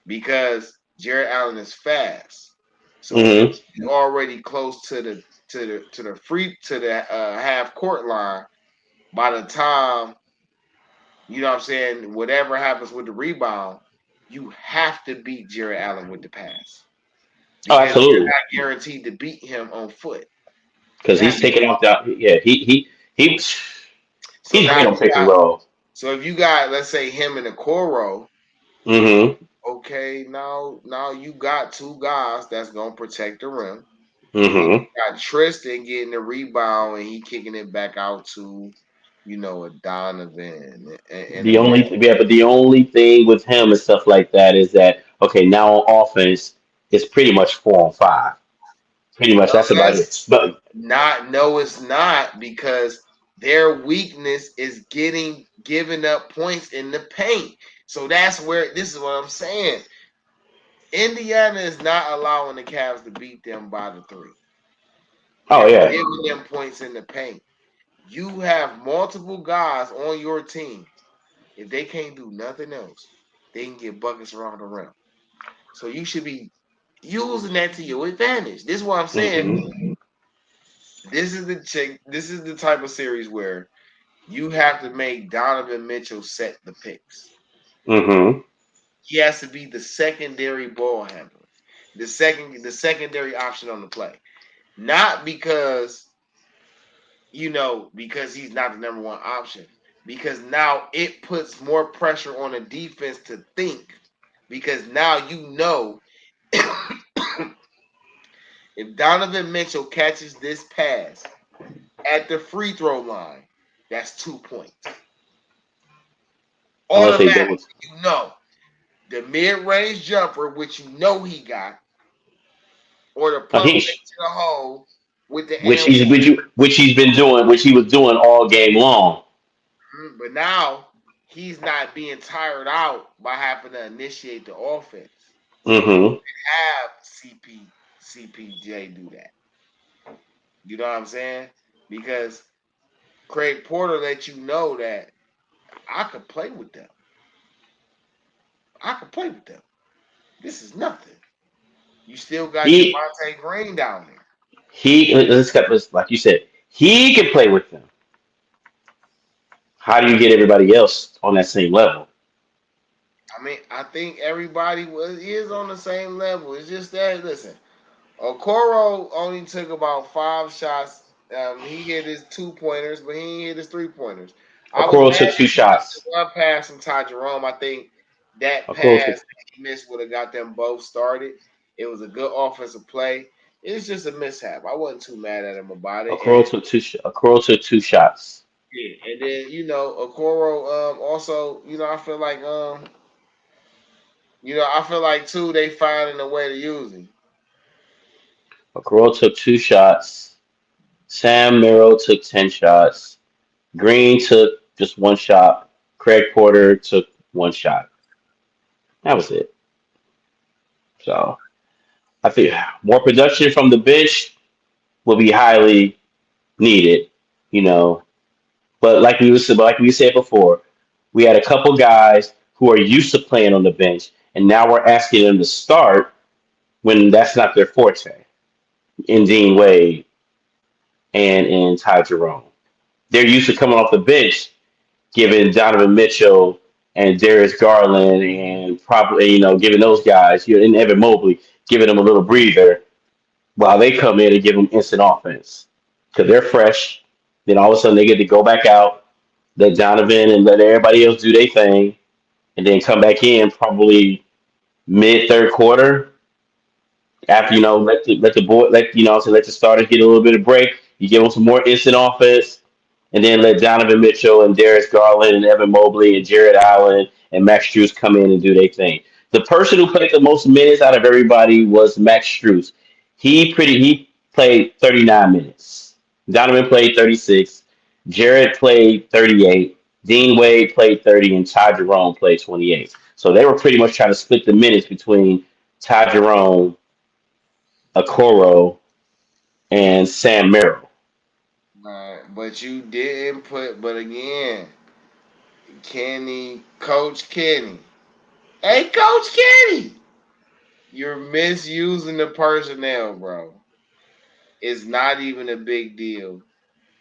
because Jared Allen is fast. So if Hmm. he's already close to the half court line, by the time you know what I'm saying, whatever happens with the rebound, you have to beat Jared Allen with the pass Oh, because you're absolutely. not guaranteed to beat him on foot. because That he's taking off that. Yeah, he so he's now great on you pick and got roll. so if you got, let's say, him and Okoro, Mm-hmm. okay, now you got two guys that's gonna protect the rim. Then Mm-hmm. you got Tristan getting the rebound and he kicking it back out to, a Donovan and a The Mitch. only yeah, but the only thing with him and stuff like that is that okay, now on offense it's pretty much 4 on 5. Pretty much that's about Unless it. But not, no, it's not, because their weakness is giving up points in the paint. So that's where this is what I'm saying. Indiana is not allowing the Cavs to beat them by the three. oh They're yeah. giving them points in the paint. You have multiple guys on your team. If they can't do nothing else, they can get buckets around the rim. So you should be using that to your advantage. This is what I'm saying. Mm-hmm. This is the type of series where you have to make Donovan Mitchell set the picks. Mm-hmm. He has to be the secondary ball handler, the secondary option on the play. Not because he's not the number one option. Because now it puts more pressure on the defense to think. Because now if Donovan Mitchell catches this pass at the free throw line, that's 2 points. Unless they Automatically, double, you know the mid-range jumper, which he got, or the pump he, fake to the hole with the which and he's which he's been doing, which he was doing all game long. one. But now he's not being tired out by having to initiate the offense. Mm-hmm. Have CPJ do that. You know what I'm saying? Because Craig Porter let you know that I could play with them. I could play with them. This is nothing. You still got He Javante Green down there. let's like you said, he can play with them. How do you get everybody else on that same level? I mean, I think everybody is on the same level. It's just that, listen, Okoro only took about 5 shots. He hit his 2 pointers, but he didn't hit his 3 pointers. I was Okoro mad took that two he missed the shots. one pass from Ty Jerome. I think that Okoro pass took that he missed would have got them both started. It was a good offensive play. It's just a mishap. I wasn't too mad at him about it. And Okoro took 2 shots. yeah, and then Okoro also, I feel like too they finding a way to use him. Okoro took 2 shots. Sam Merrill took 10 shots. Green took just 1 shot. Craig Porter took 1 shot. That was it. So I think more production from the bench will be highly needed. You know, but like we said before, we had a couple guys who are used to playing on the bench, and now we're asking them to start when that's not their forte. In Dean Wade and in Ty Jerome, they're used to coming off the bench, giving Donovan Mitchell and Darius Garland and probably giving those guys, and Evan Mobley, giving them a little breather while they come in and give them instant offense because they're fresh. Then all of a sudden they get to go back out, let Donovan and let everybody else do their thing, and then come back in probably mid third quarter after let the boy let the starters get a little bit of break. You give them some more instant offense, and then let Donovan Mitchell and Darius Garland and Evan Mobley and Jared Allen and Max Strus come in and do their thing. The person who played the most minutes out of everybody was Max Strus. He played 39 minutes. Donovan played 36. Jared played 38. Dean Wade played 30, and Ty Jerome played 28. So they were pretty much trying to split the minutes between Ty Jerome, Okoro, and Sam Merrill. But you didn't put. But again, Coach Kenny. Hey, Coach Kenny, you're misusing the personnel, bro. It's not even a big deal.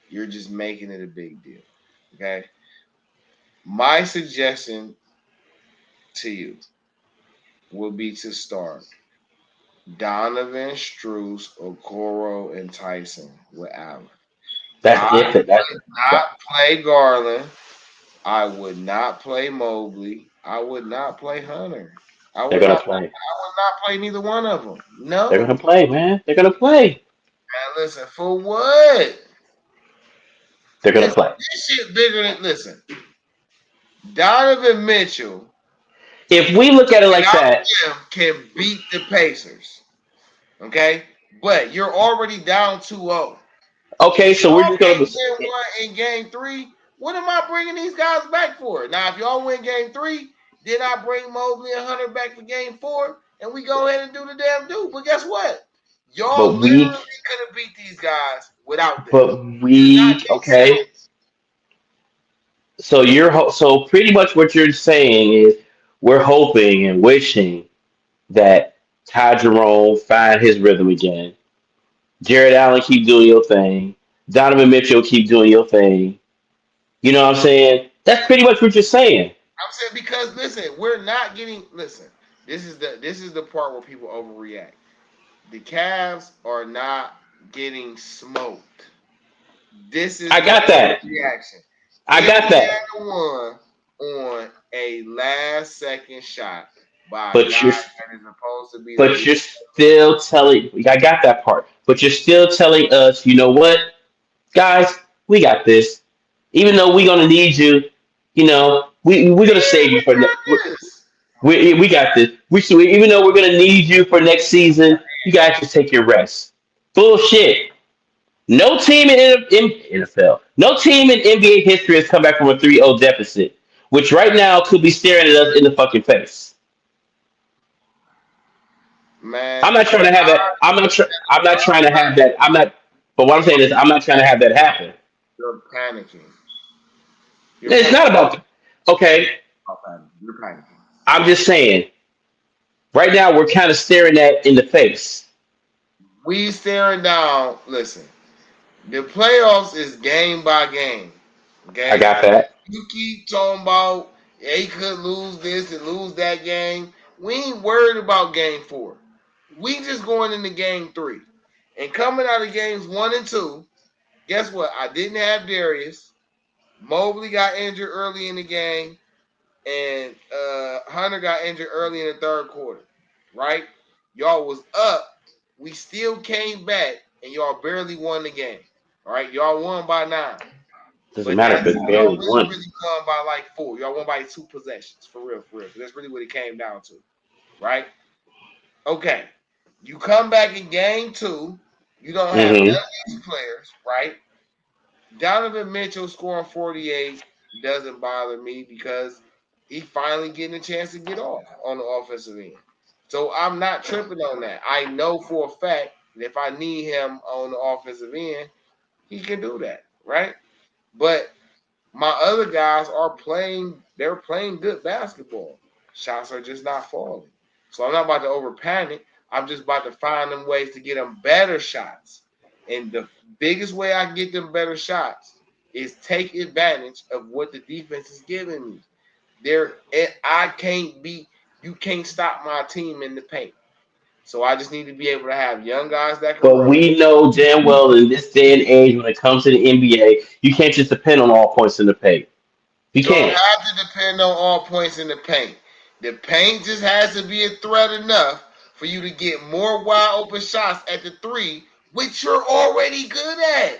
You're just making it a big deal. Okay. My suggestion to you would be to start Donovan, Struce, Okoro, and Tyson with Allen. That's I if it. That's would not play Garland. I would not play Mobley. I would not play Hunter. I they're would gonna not. play. I would not play neither one of them. They're No, gonna play, man. They're gonna play. man. Listen, for what? They're gonna Listen, play. this shit bigger than. Listen, Donovan Mitchell If we look at it like without that, him can beat the Pacers. Okay, but you're already down 2-0. okay, If so we're y'all just gonna. can't win one in game three, what am I bringing these guys back for? Now, if y'all win game three, then I bring Mobley and Hunter back for game four, and we go ahead and do the damn do. But guess what? Y'all But literally we, could have beat these guys without them. but You did not we, get okay. Simmons. So so pretty much what you're saying is we're hoping and wishing that Ty Jerome find his rhythm again. Jared Allen keep doing your thing. Donovan Mitchell keep doing your thing. You know what I'm saying? That's pretty much what you're saying. I'm saying because listen, we're not getting listen. This is the part where people overreact. The Cavs are not getting smoked. This is I the got that. overreaction. I got Indiana that. won on a last second shot by a But guy you're that is supposed to be the but leader. you're still telling I got that part. But you're still telling us, you know what, guys, we got this. Even though we're gonna need you, we're gonna Yeah, save you we for got this. we got this. Even though we're gonna need you for next season, you guys just take your rest. Bullshit. No team in NFL, no team in NBA history has come back from a 3-0 deficit, which right now could be staring at us in the fucking face. Man, I'm not trying to have that. I'm not trying to have that. I'm not. But what I'm saying is, I'm not trying to have that happen. you're panicking. You're It's panicking. not about. Okay, You're panicking. I'm just saying. Right now, we're kind of staring that in the face. We staring down. Listen, the playoffs is game by game. I Okay, got that. you keep talking about they could lose this and lose that game. We ain't worried about game four. We just going into game three. And coming out of games one and two, guess what? I didn't have Darius. Mobley got injured early in the game, and Hunter got injured early in the third quarter. Right? Y'all was up. We still came back, and y'all barely won the game. All right, y'all won by 9. Doesn't But matter that's if it's y'all barely really, one. really won by like 4. Y'all won by 2 possessions, for real, for real. That's really what it came down to, right? Okay, you come back in game 2. You don't have none Hmm. of these players, right? Donovan Mitchell scoring 48 doesn't bother me because he finally getting a chance to get off on the offensive end. So I'm not tripping on that. I know for a fact that if I need him on the offensive end, he can do that, right? But my other guys are playing, they're playing good basketball. Shots are just not falling. So I'm not about to over panic. I'm just about to find them ways to get them better shots. And the biggest way I can get them better shots is take advantage of what the defense is giving me. I can't be, you can't stop my team in the paint. So I just need to be able to have young guys that can But run. we know damn well in this day and age, when it comes to the NBA, you can't just depend on all points in the paint. You Don't can't. have to depend on all points in the paint. The paint just has to be a threat enough for you to get more wide open shots at the three, which you're already good at.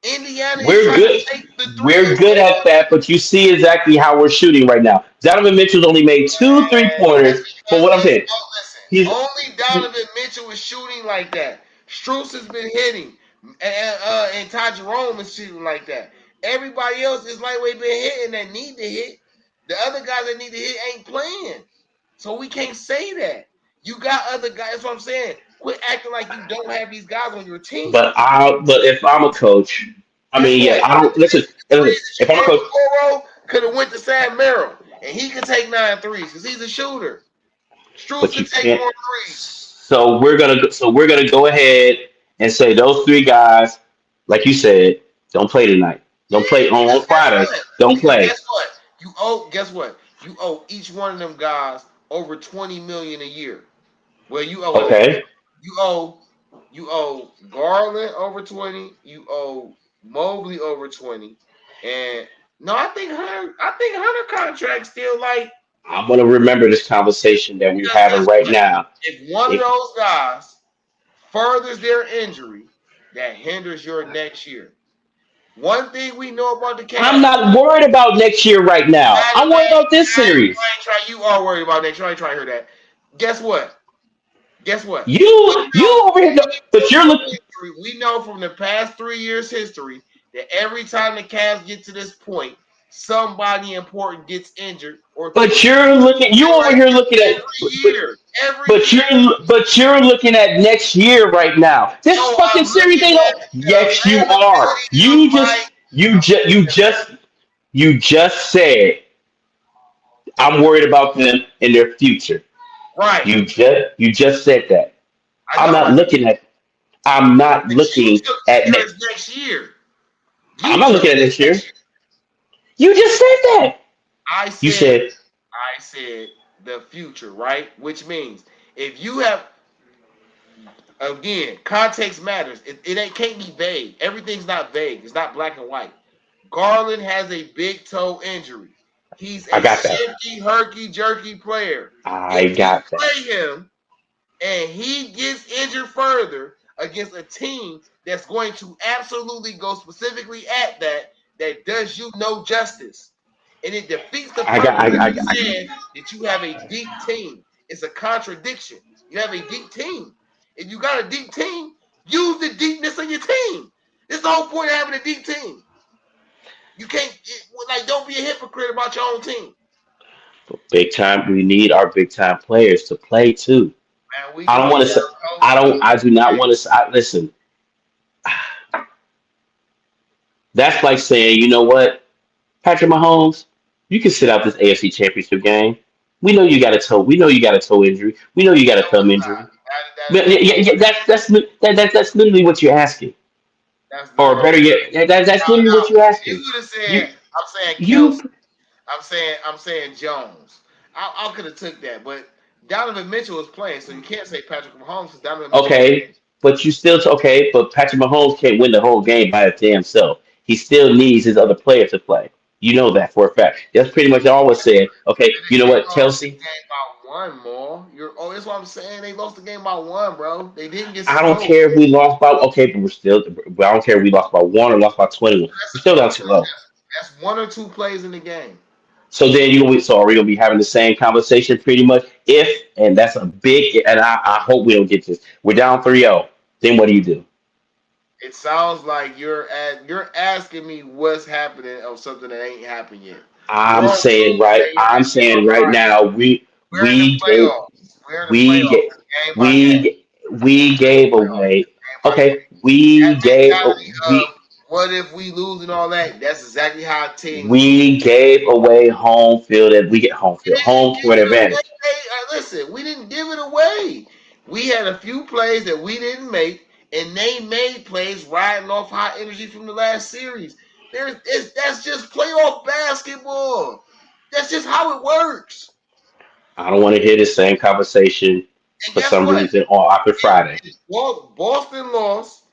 Indiana is We're trying to good. take the three We're good away. at that, but you see exactly how we're shooting right now. Donovan Mitchell's only made two three And pointers. that's But because what I'm saying, listen, he's only Donovan Mitchell is shooting like that. Strus has been hitting, and Ty Jerome is shooting like that. Everybody else is lightweight been hitting that need to hit. The other guys that need to hit ain't playing, so we can't say that. You got other guys. That's what I'm saying. Quit acting like you don't have these guys on your team. but if I'm a coach, I Guess mean, yeah, what? I don't listen. The threes Listen, that if you I'm a gave coach, to Coro could have went to Sam Merrill, and he could take 9 threes because he's a shooter. Struz but could you take can't. more threes. So we're gonna go ahead and say those three guys, like you said, don't play tonight. Don't Yeah, play on because guess Friday. what? Don't Because play. guess what? You owe each one of them guys over 20 million a year. Well, you owe them Okay. You owe Garland over 20. You owe Mobley over 20. And no, I think Hunter contract still like I'm gonna remember this conversation that we're because having guess right what? now. If one of If those guys furthers their injury, that hinders your next year. One thing we know about the I'm Cavs, not worried about next year right now. I, I'm worried about this I, series. you are worried about next year. I ain't trying to hear that. Guess what? Guess what? We You over here, but you're looking. we know from the past 3 years history that every time the Cavs get to this point, somebody important gets injured or two. But you're looking. You over Like here looking at. every year, every But year. you're looking at next year right now. This No, fucking I'm series looking ain't at over. the Yes, you are. availability of Mike. You just said I'm worried about them in their future. Right. You just said that. I I'm know not I did. looking at. I'm not But you looking took at. the years next year. I'm You not took looking at this this year. next year. You just said that. I You said said I said the future, right? Which means if you have again, context matters. It ain't can't be vague. Everything's not vague. It's not black and white. Garland has a big toe injury. He's I a got that. shifty, herky jerky player. I If you got that. play him and he gets injured further against a team that's going to absolutely go specifically at that does you no justice. And it defeats the I got. purpose of you I saying that you have a deep team. It's a contradiction. You have a deep team. If you got a deep team, use the deepness of your team. It's the whole point of having a deep team. You can't like don't be a hypocrite about your own team. big time. We need our big time players to play too. Man, we I don't do want need to. our I coach. We don't. need I do not want to. Listen. That's like saying, you know what, Patrick Mahomes, you can sit out this AFC Championship game. We know you got a toe. We know you got a toe injury. We know you got a no, thumb it's injury. not. That is But yeah, that's literally what you're asking. that's Or literally better yet, that's no, literally no. what you're You asking. would have You said I'm saying Kelsey. you I'm saying Jones. I could have took that, but Donovan Mitchell was playing, so you can't say Patrick Mahomes because Donovan Mitchell was okay? But you still okay? But Patrick Mahomes can't win the whole game by his damn self. He still needs his other players to play. You know that for a fact. That's pretty much always said. Okay, you know they what, lost the Kelsey? game by one more. That's what I'm saying. They lost the game by one, bro. They didn't get I don't smoked. care if we lost by okay, but we're still. But I don't care if we lost by one or lost by 21. We're still down 2-0. That's one or two plays in the game. So then so are we gonna be having the same conversation pretty much? If and that's a big and I hope we don't get this. We're down 3-0. Then what do you do? It sounds like you're asking me what's happening of something that ain't happened yet. We're on Tuesday. I'm saying right now We're in the we gave playoffs. We're in the we playoffs. get It's game by game. we we We're in the gave playoffs. away Game by okay, game. we That gave mentality of we what if we lose and all that, that's exactly how teams lose. we gave away home field and we get home We field, didn't home give court it away. advantage. Listen, we didn't give it away. We had a few plays that we didn't make, and they made plays riding off high energy from the last series. That's just playoff basketball. That's just how it works. I don't want to hear the same conversation And for guess some what? reason on after Friday. Boston lost,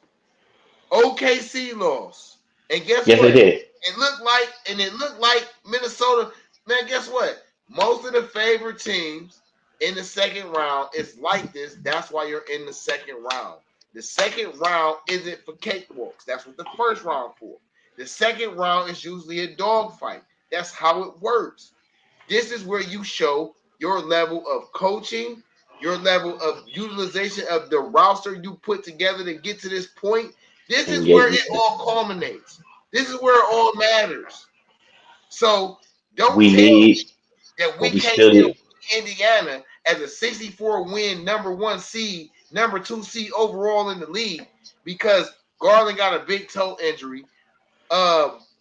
OKC lost, and guess Yes, they what? did. It looked like Minnesota. Man, guess what? Most of the favorite teams in the second round is like this. That's why you're in the second round. The second round isn't for cakewalks. That's what the first round for. The second round is usually a dogfight. That's how it works. This is where you show your level of coaching, your level of utilization of the roster you put together to get to this point. This And is yet where you it said all culminates. This is where it all matters. So don't we tell me need, that we but we can't still still need. beat Indiana as a 64 win number one seed, number two seed overall in the league because Garland got a big toe injury.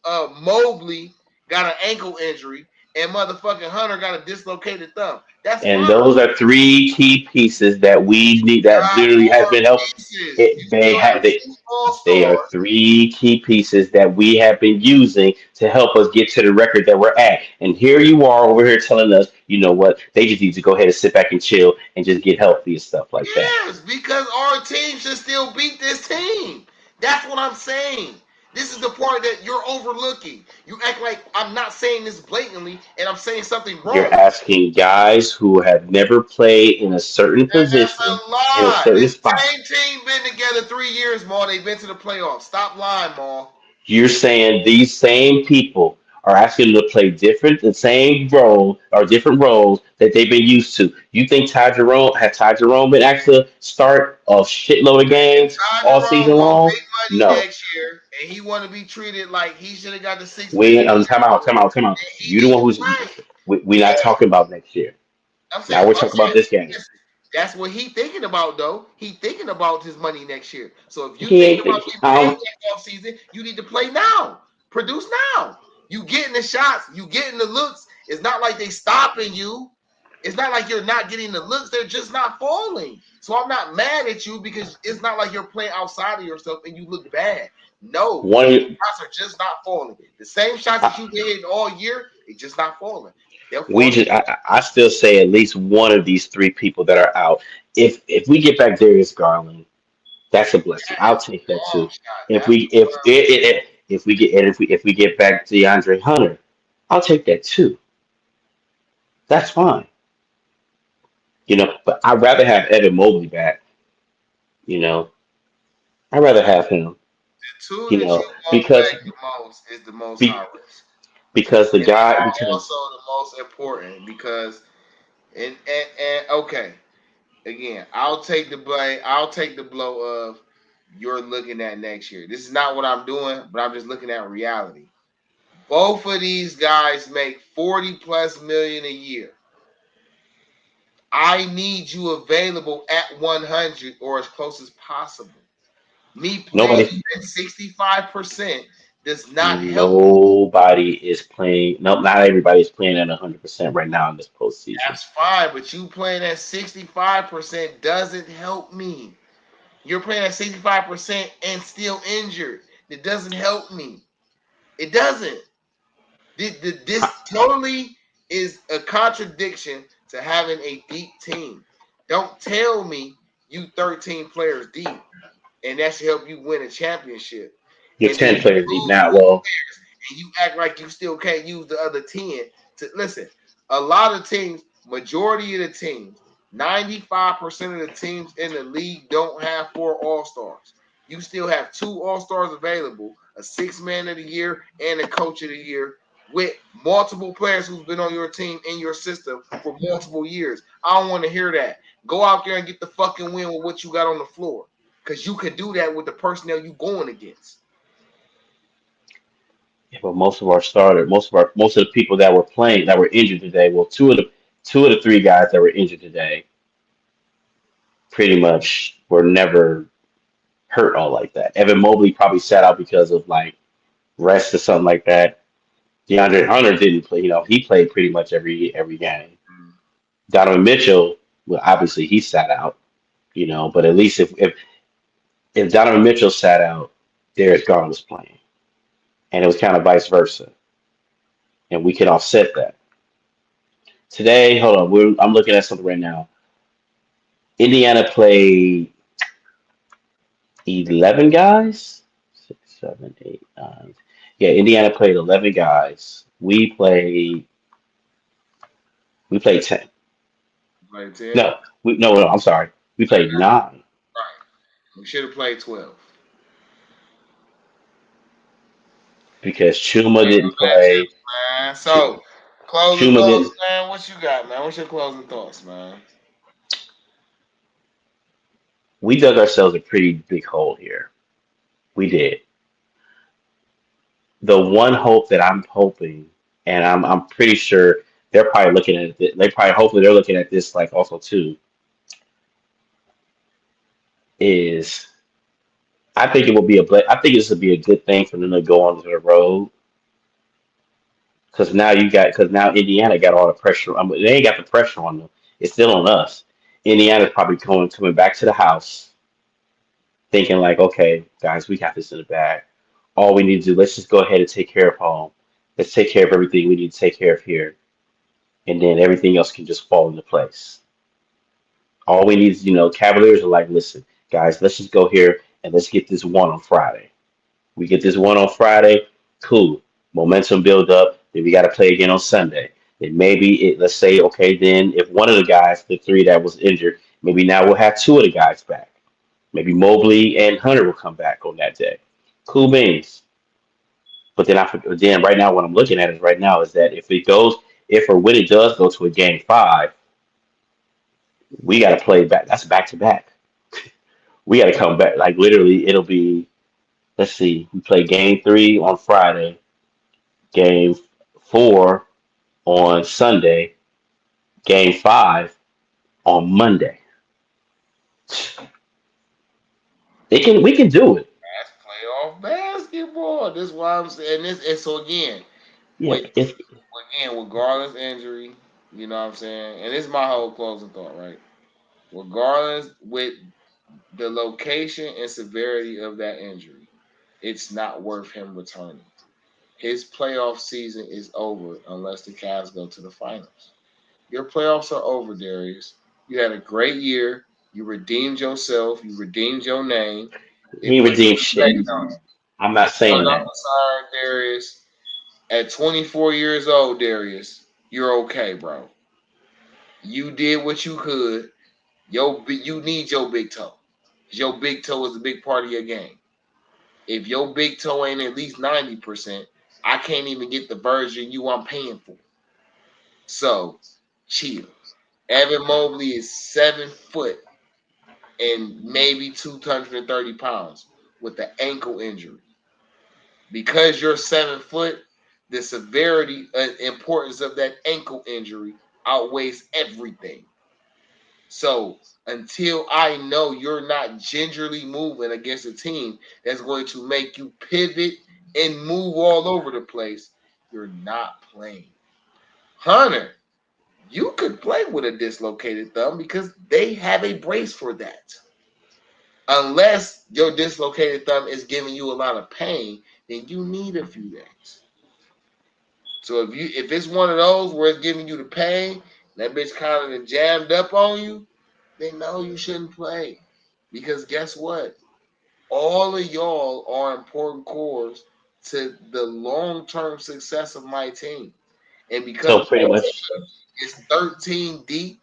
Mobley got an ankle injury, and motherfucking Hunter got a dislocated thumb. That's And fine. those are three key pieces that we need There that are literally has more been helped. pieces. You They still have have two all they are stars. three key pieces that we have been using to help us get to the record that we're at. And here you are over here telling us you know what? They just need to go ahead and sit back and chill and just get healthy and stuff like that. Yes, because our team should still beat this team. That's what I'm saying. This is the part that you're overlooking. You act like I'm not saying this blatantly and I'm saying something You're wrong. asking guys who have never played in a certain That's position a in a lie. certain This spot. same team been together 3 years, Maul. They've been to the playoffs. Stop lying, Maul. You're saying these same people are asking them to play the same role or different roles that they've been used to. You think Ty Jerome been asked to start a shitload of games Ty all Jerome season want long? big money No. next year, and he want to be treated like he should have got the $6 million We time out, time out, time out. and he You the need one to who's play. we're not Yes, talking about next year. I'm Now saying, we're I'm talking about saying, this game. listen, that's what he thinking about though. He thinking about his money next year. So if you He thinking ain't about think getting paid next off season, you need to play now. Produce now. You getting the shots, you getting the looks. It's not like they stopping you. It's not like you're not getting the looks. They're just not falling. So I'm not mad at you because it's not like you're playing outside of yourself and you look bad. No, the one. shots are just not falling. The same shots that you've been hitting all year, it's just not falling. They're We falling. just I still say at least one of these three people that are out. If we get back Darius Garland, that's a blessing. I'll That's take a that long too. shot. If That's we a firm shot. if we get and if we get back DeAndre Hunter, I'll take that too. That's fine. But I'd rather have Evan Mobley back. You know, I'd rather have him. The two You that know, you want because back the most is the most be, high risk. because the And they guy are because also the most important because and okay. Again, I'll take the blow of you're looking at next year. This is not what I'm doing, but I'm just looking at reality. Both of these guys make 40 plus million a year. I need you available at 100 or as close as possible. Me playing nobody you at 65% does not help. nobody is playing. No, not everybody is playing at 100% right now in this postseason. That's fine, but you playing at 65% doesn't help me. You're playing at 65% and still injured. It doesn't help me. It doesn't. This totally is a contradiction to having a deep team. Don't tell me you 13 players deep and that should help you win a championship. You're And then 10 you players deep lose now. 4 Well, players and you act like you still can't use the other 10 to listen. A lot of teams, majority of the teams, 95% of the teams in the league don't have 4 all-stars. You still have 2 all-stars available, a 6 man of the year and a coach of the year with multiple players who've been on your team in your system for multiple years. I don't want to hear that. Go out there and get the fucking win with what you got on the floor. Because you can do that with the personnel you going against. yeah, but most of the people that were playing that were injured today. Well, two of the three guys that were injured today pretty much were never hurt all like that. Evan Mobley probably sat out because of like rest or something like that. DeAndre Hunter didn't play. He played pretty much every game. Donovan Mitchell, well, obviously he sat out. But at least if Donovan Mitchell sat out, Darius Garland was playing, and it was kind of vice versa, and we can offset that. Today, hold on, I'm looking at something right now. Indiana played 11 guys, 6, 7, 8, 9. Yeah, Indiana played 11 guys. We played 10. Played 10. No, no, I'm sorry. We played 9 Right. We should have played 12. because Chuma Ain't didn't no matchup, play. man. Ch- So, closing Chuma thoughts, didn't. man. What you got, man? What's your closing thoughts, man? We dug ourselves a pretty big hole here. We did. The one hope that I'm hoping, and I'm pretty sure they're probably looking at it. Hopefully they're looking at this like also too. Is I think it will be I think this would be a good thing for them to go onto the road because now Indiana got all the pressure. They ain't got the pressure on them. It's still on us. Indiana's probably coming back to the house, thinking like, okay, guys, we got this in the bag. All we need to do, let's just go ahead and take care of home. Let's take care of everything we need to take care of here. and then everything else can just fall into place. All we need is, Cavaliers are like, listen, guys, let's just go here and let's get this one on Friday. We get this one on Friday, cool. Momentum build up. Then we got to play again on Sunday. Then maybe let's say, okay, then if one of the guys, the three that was injured, maybe now we'll have two of the guys back. Maybe Mobley and Hunter will come back on that day. Cool beans. But then right now, what I'm looking at is right now is that if or when it does go to a game five, we got to play back. That's back to back. We got to come back. Like literally, it'll be. Let's see. We play game three on Friday, game four on Sunday, game five on Monday. We can do it. That's playoff basketball. This is why I'm saying this. And so again, Yeah, with it's with Garland's injury, you know what I'm saying? And this is my whole closing thought, right? Regardless with the location and severity of that injury, it's not worth him returning. His playoff season is over unless the Cavs go to the finals. Your playoffs are over, Darius. You had a great year. You redeemed yourself. You redeemed your name. It he puts redeemed respect shit. on you. I'm not As far saying as I'm that. concerned, Darius, at 24 years old, Darius, you're okay, bro. You did what you could. You need your big toe. Your big toe is a big part of your game. If your big toe ain't at least 90%, I can't even get the version you I'm paying for. So chill. Evan Mobley is 7 foot and maybe 230 pounds with an ankle injury. Because you're 7 foot, the severity and importance of that ankle injury outweighs everything. So until I know you're not gingerly moving against a team that's going to make you pivot and move all over the place, you're not playing. Hunter, you could play with a dislocated thumb because they have a brace for that. Unless your dislocated thumb is giving you a lot of pain, then you need a few days. So if it's one of those where it's giving you the pain, that bitch kind of jammed up on you, then no, you shouldn't play. Because guess what? All of y'all are important cores to the long term success of my team. And because So my pretty much, team is 13 deep,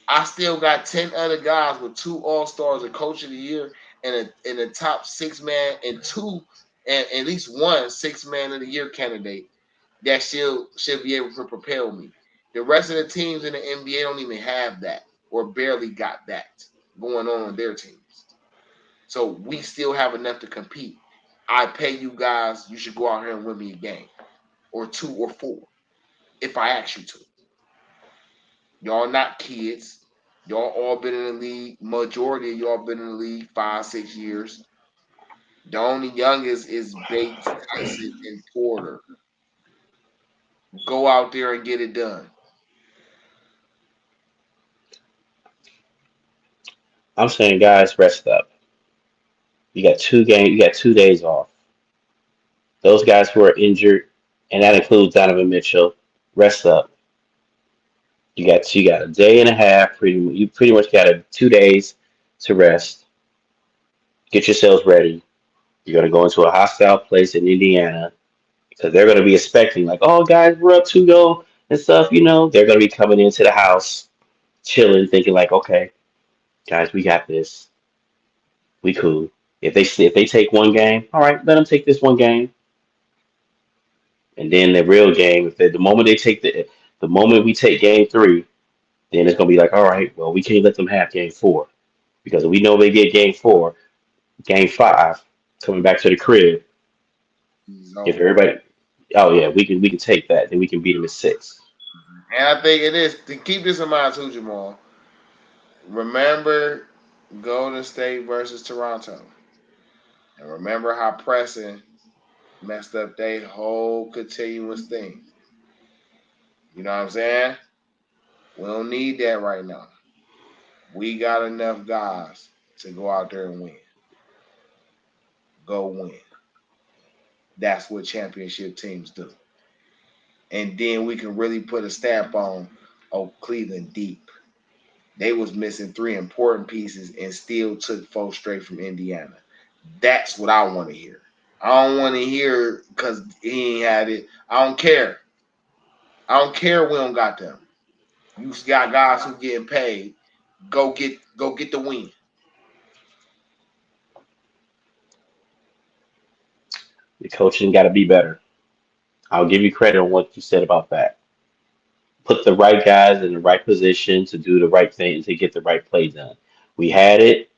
I still got 10 other guys with two All Stars, a Coach of the Year, and a top 6 man, and two, and at least one 6 man of the year candidate that should be able to propel me. The rest of the teams in the NBA don't even have that or barely got that going on their teams. So we still have enough to compete. I pay you guys, you should go out here and win me a game or two or four if I ask you to. Y'all not kids. Y'all all been in the league. Majority of y'all been in the league 5, 6 years. The only youngest is Bates, Tyson, and Porter. Go out there and get it done. I'm saying, guys, rest up. You got 2 days off. Those guys who are injured, and that includes Donovan Mitchell, rest up. You got a day and a half. You pretty much got 2 days to rest. Get yourselves ready. You're gonna go into a hostile place in Indiana because they're gonna be expecting like, oh guys, we're up 2-0 and stuff. They're gonna be coming into the house, chilling, thinking like, okay, guys, we got this. We cool. If they take one game, all right, let them take this one game, and then the real game. The moment they take the moment we take game three, then it's gonna be like, all right, well, we can't let them have game four because we know they get game four, game five, coming back to the crib. He's If over. everybody, oh yeah, we can take that. Then we can beat them at six. And I think it is to keep this in mind too, Jamal. Remember Golden State versus Toronto. And remember how pressing messed up their whole continuous thing. You know what I'm saying? We don't need that right now. We got enough guys to go out there and win. Go win. That's what championship teams do. and then we can really put a stamp on, oh, Cleveland deep. They was missing three important pieces and still took four straight from Indiana. That's what I want to hear. I don't want to hear because he ain't had it. I don't care. I don't care we don't got them. You got guys who getting paid. Go get the win. The coaching got to be better. I'll give you credit on what you said about that. Put the right guys in the right position to do the right thing to get the right play done. We had it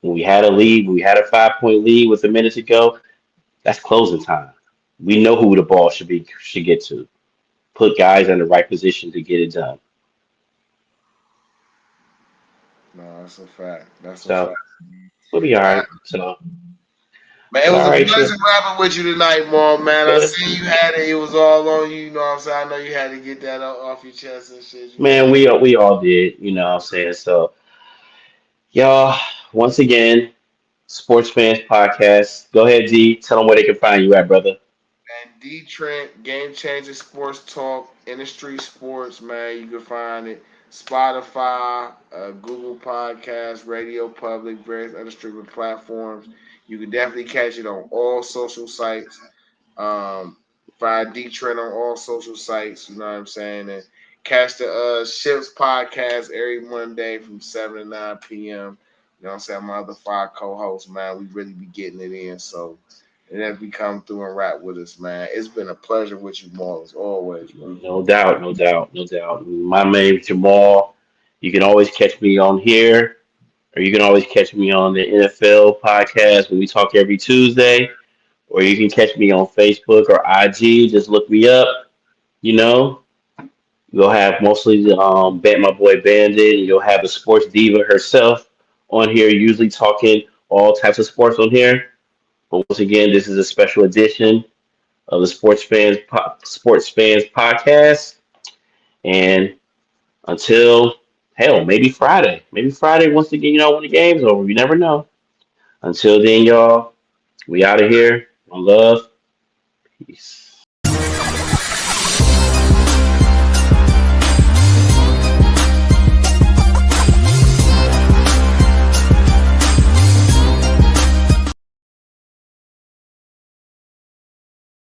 when we had a lead. We had a 5 point lead with a minute to go. That's closing time. We know who the ball should get to. Put guys in the right position to get it done. No, that's a fact. That's a So fact. we'll be all Man, right. So, man, it but was all a right, pleasure you. rapping with you tonight, Mom. Man, I Yeah. see you had it. It was all on you. You know what I'm saying? I know you had to get that off your chest and shit. You know. Man, we all did. You know what I'm saying? So, y'all, once again, Sports Fans Podcast. Go ahead, D. Tell them where they can find you at, brother. And D Trent, Game Changer Sports Talk, Industry Sports, man. You can find it Spotify, Google Podcasts, Radio Public, various other streaming platforms. You can definitely catch it on all social sites. Um, Find D Trent on all social sites. You know what I'm saying? And catch the Ships podcast every Monday from 7 to 9 p.m. You know what I'm saying? My other five co-hosts, man, we really be getting it in. So and as we come through and rap with us, man. It's been a pleasure with you, Maul, as always, bro. No doubt, no doubt, no doubt. My name's Jamal. You can always catch me on here, or you can always catch me on the NFL podcast when we talk every Tuesday, or you can catch me on Facebook or IG. Just look me up. You know, you'll have mostly my boy Bandit, and you'll have the sports diva herself on here, usually talking all types of sports on here. But once again, this is a special edition of the Sports Fans Podcast. And until hell, maybe Friday once again, when the game's over, you never know. Until then, y'all, we out of here. One love, peace.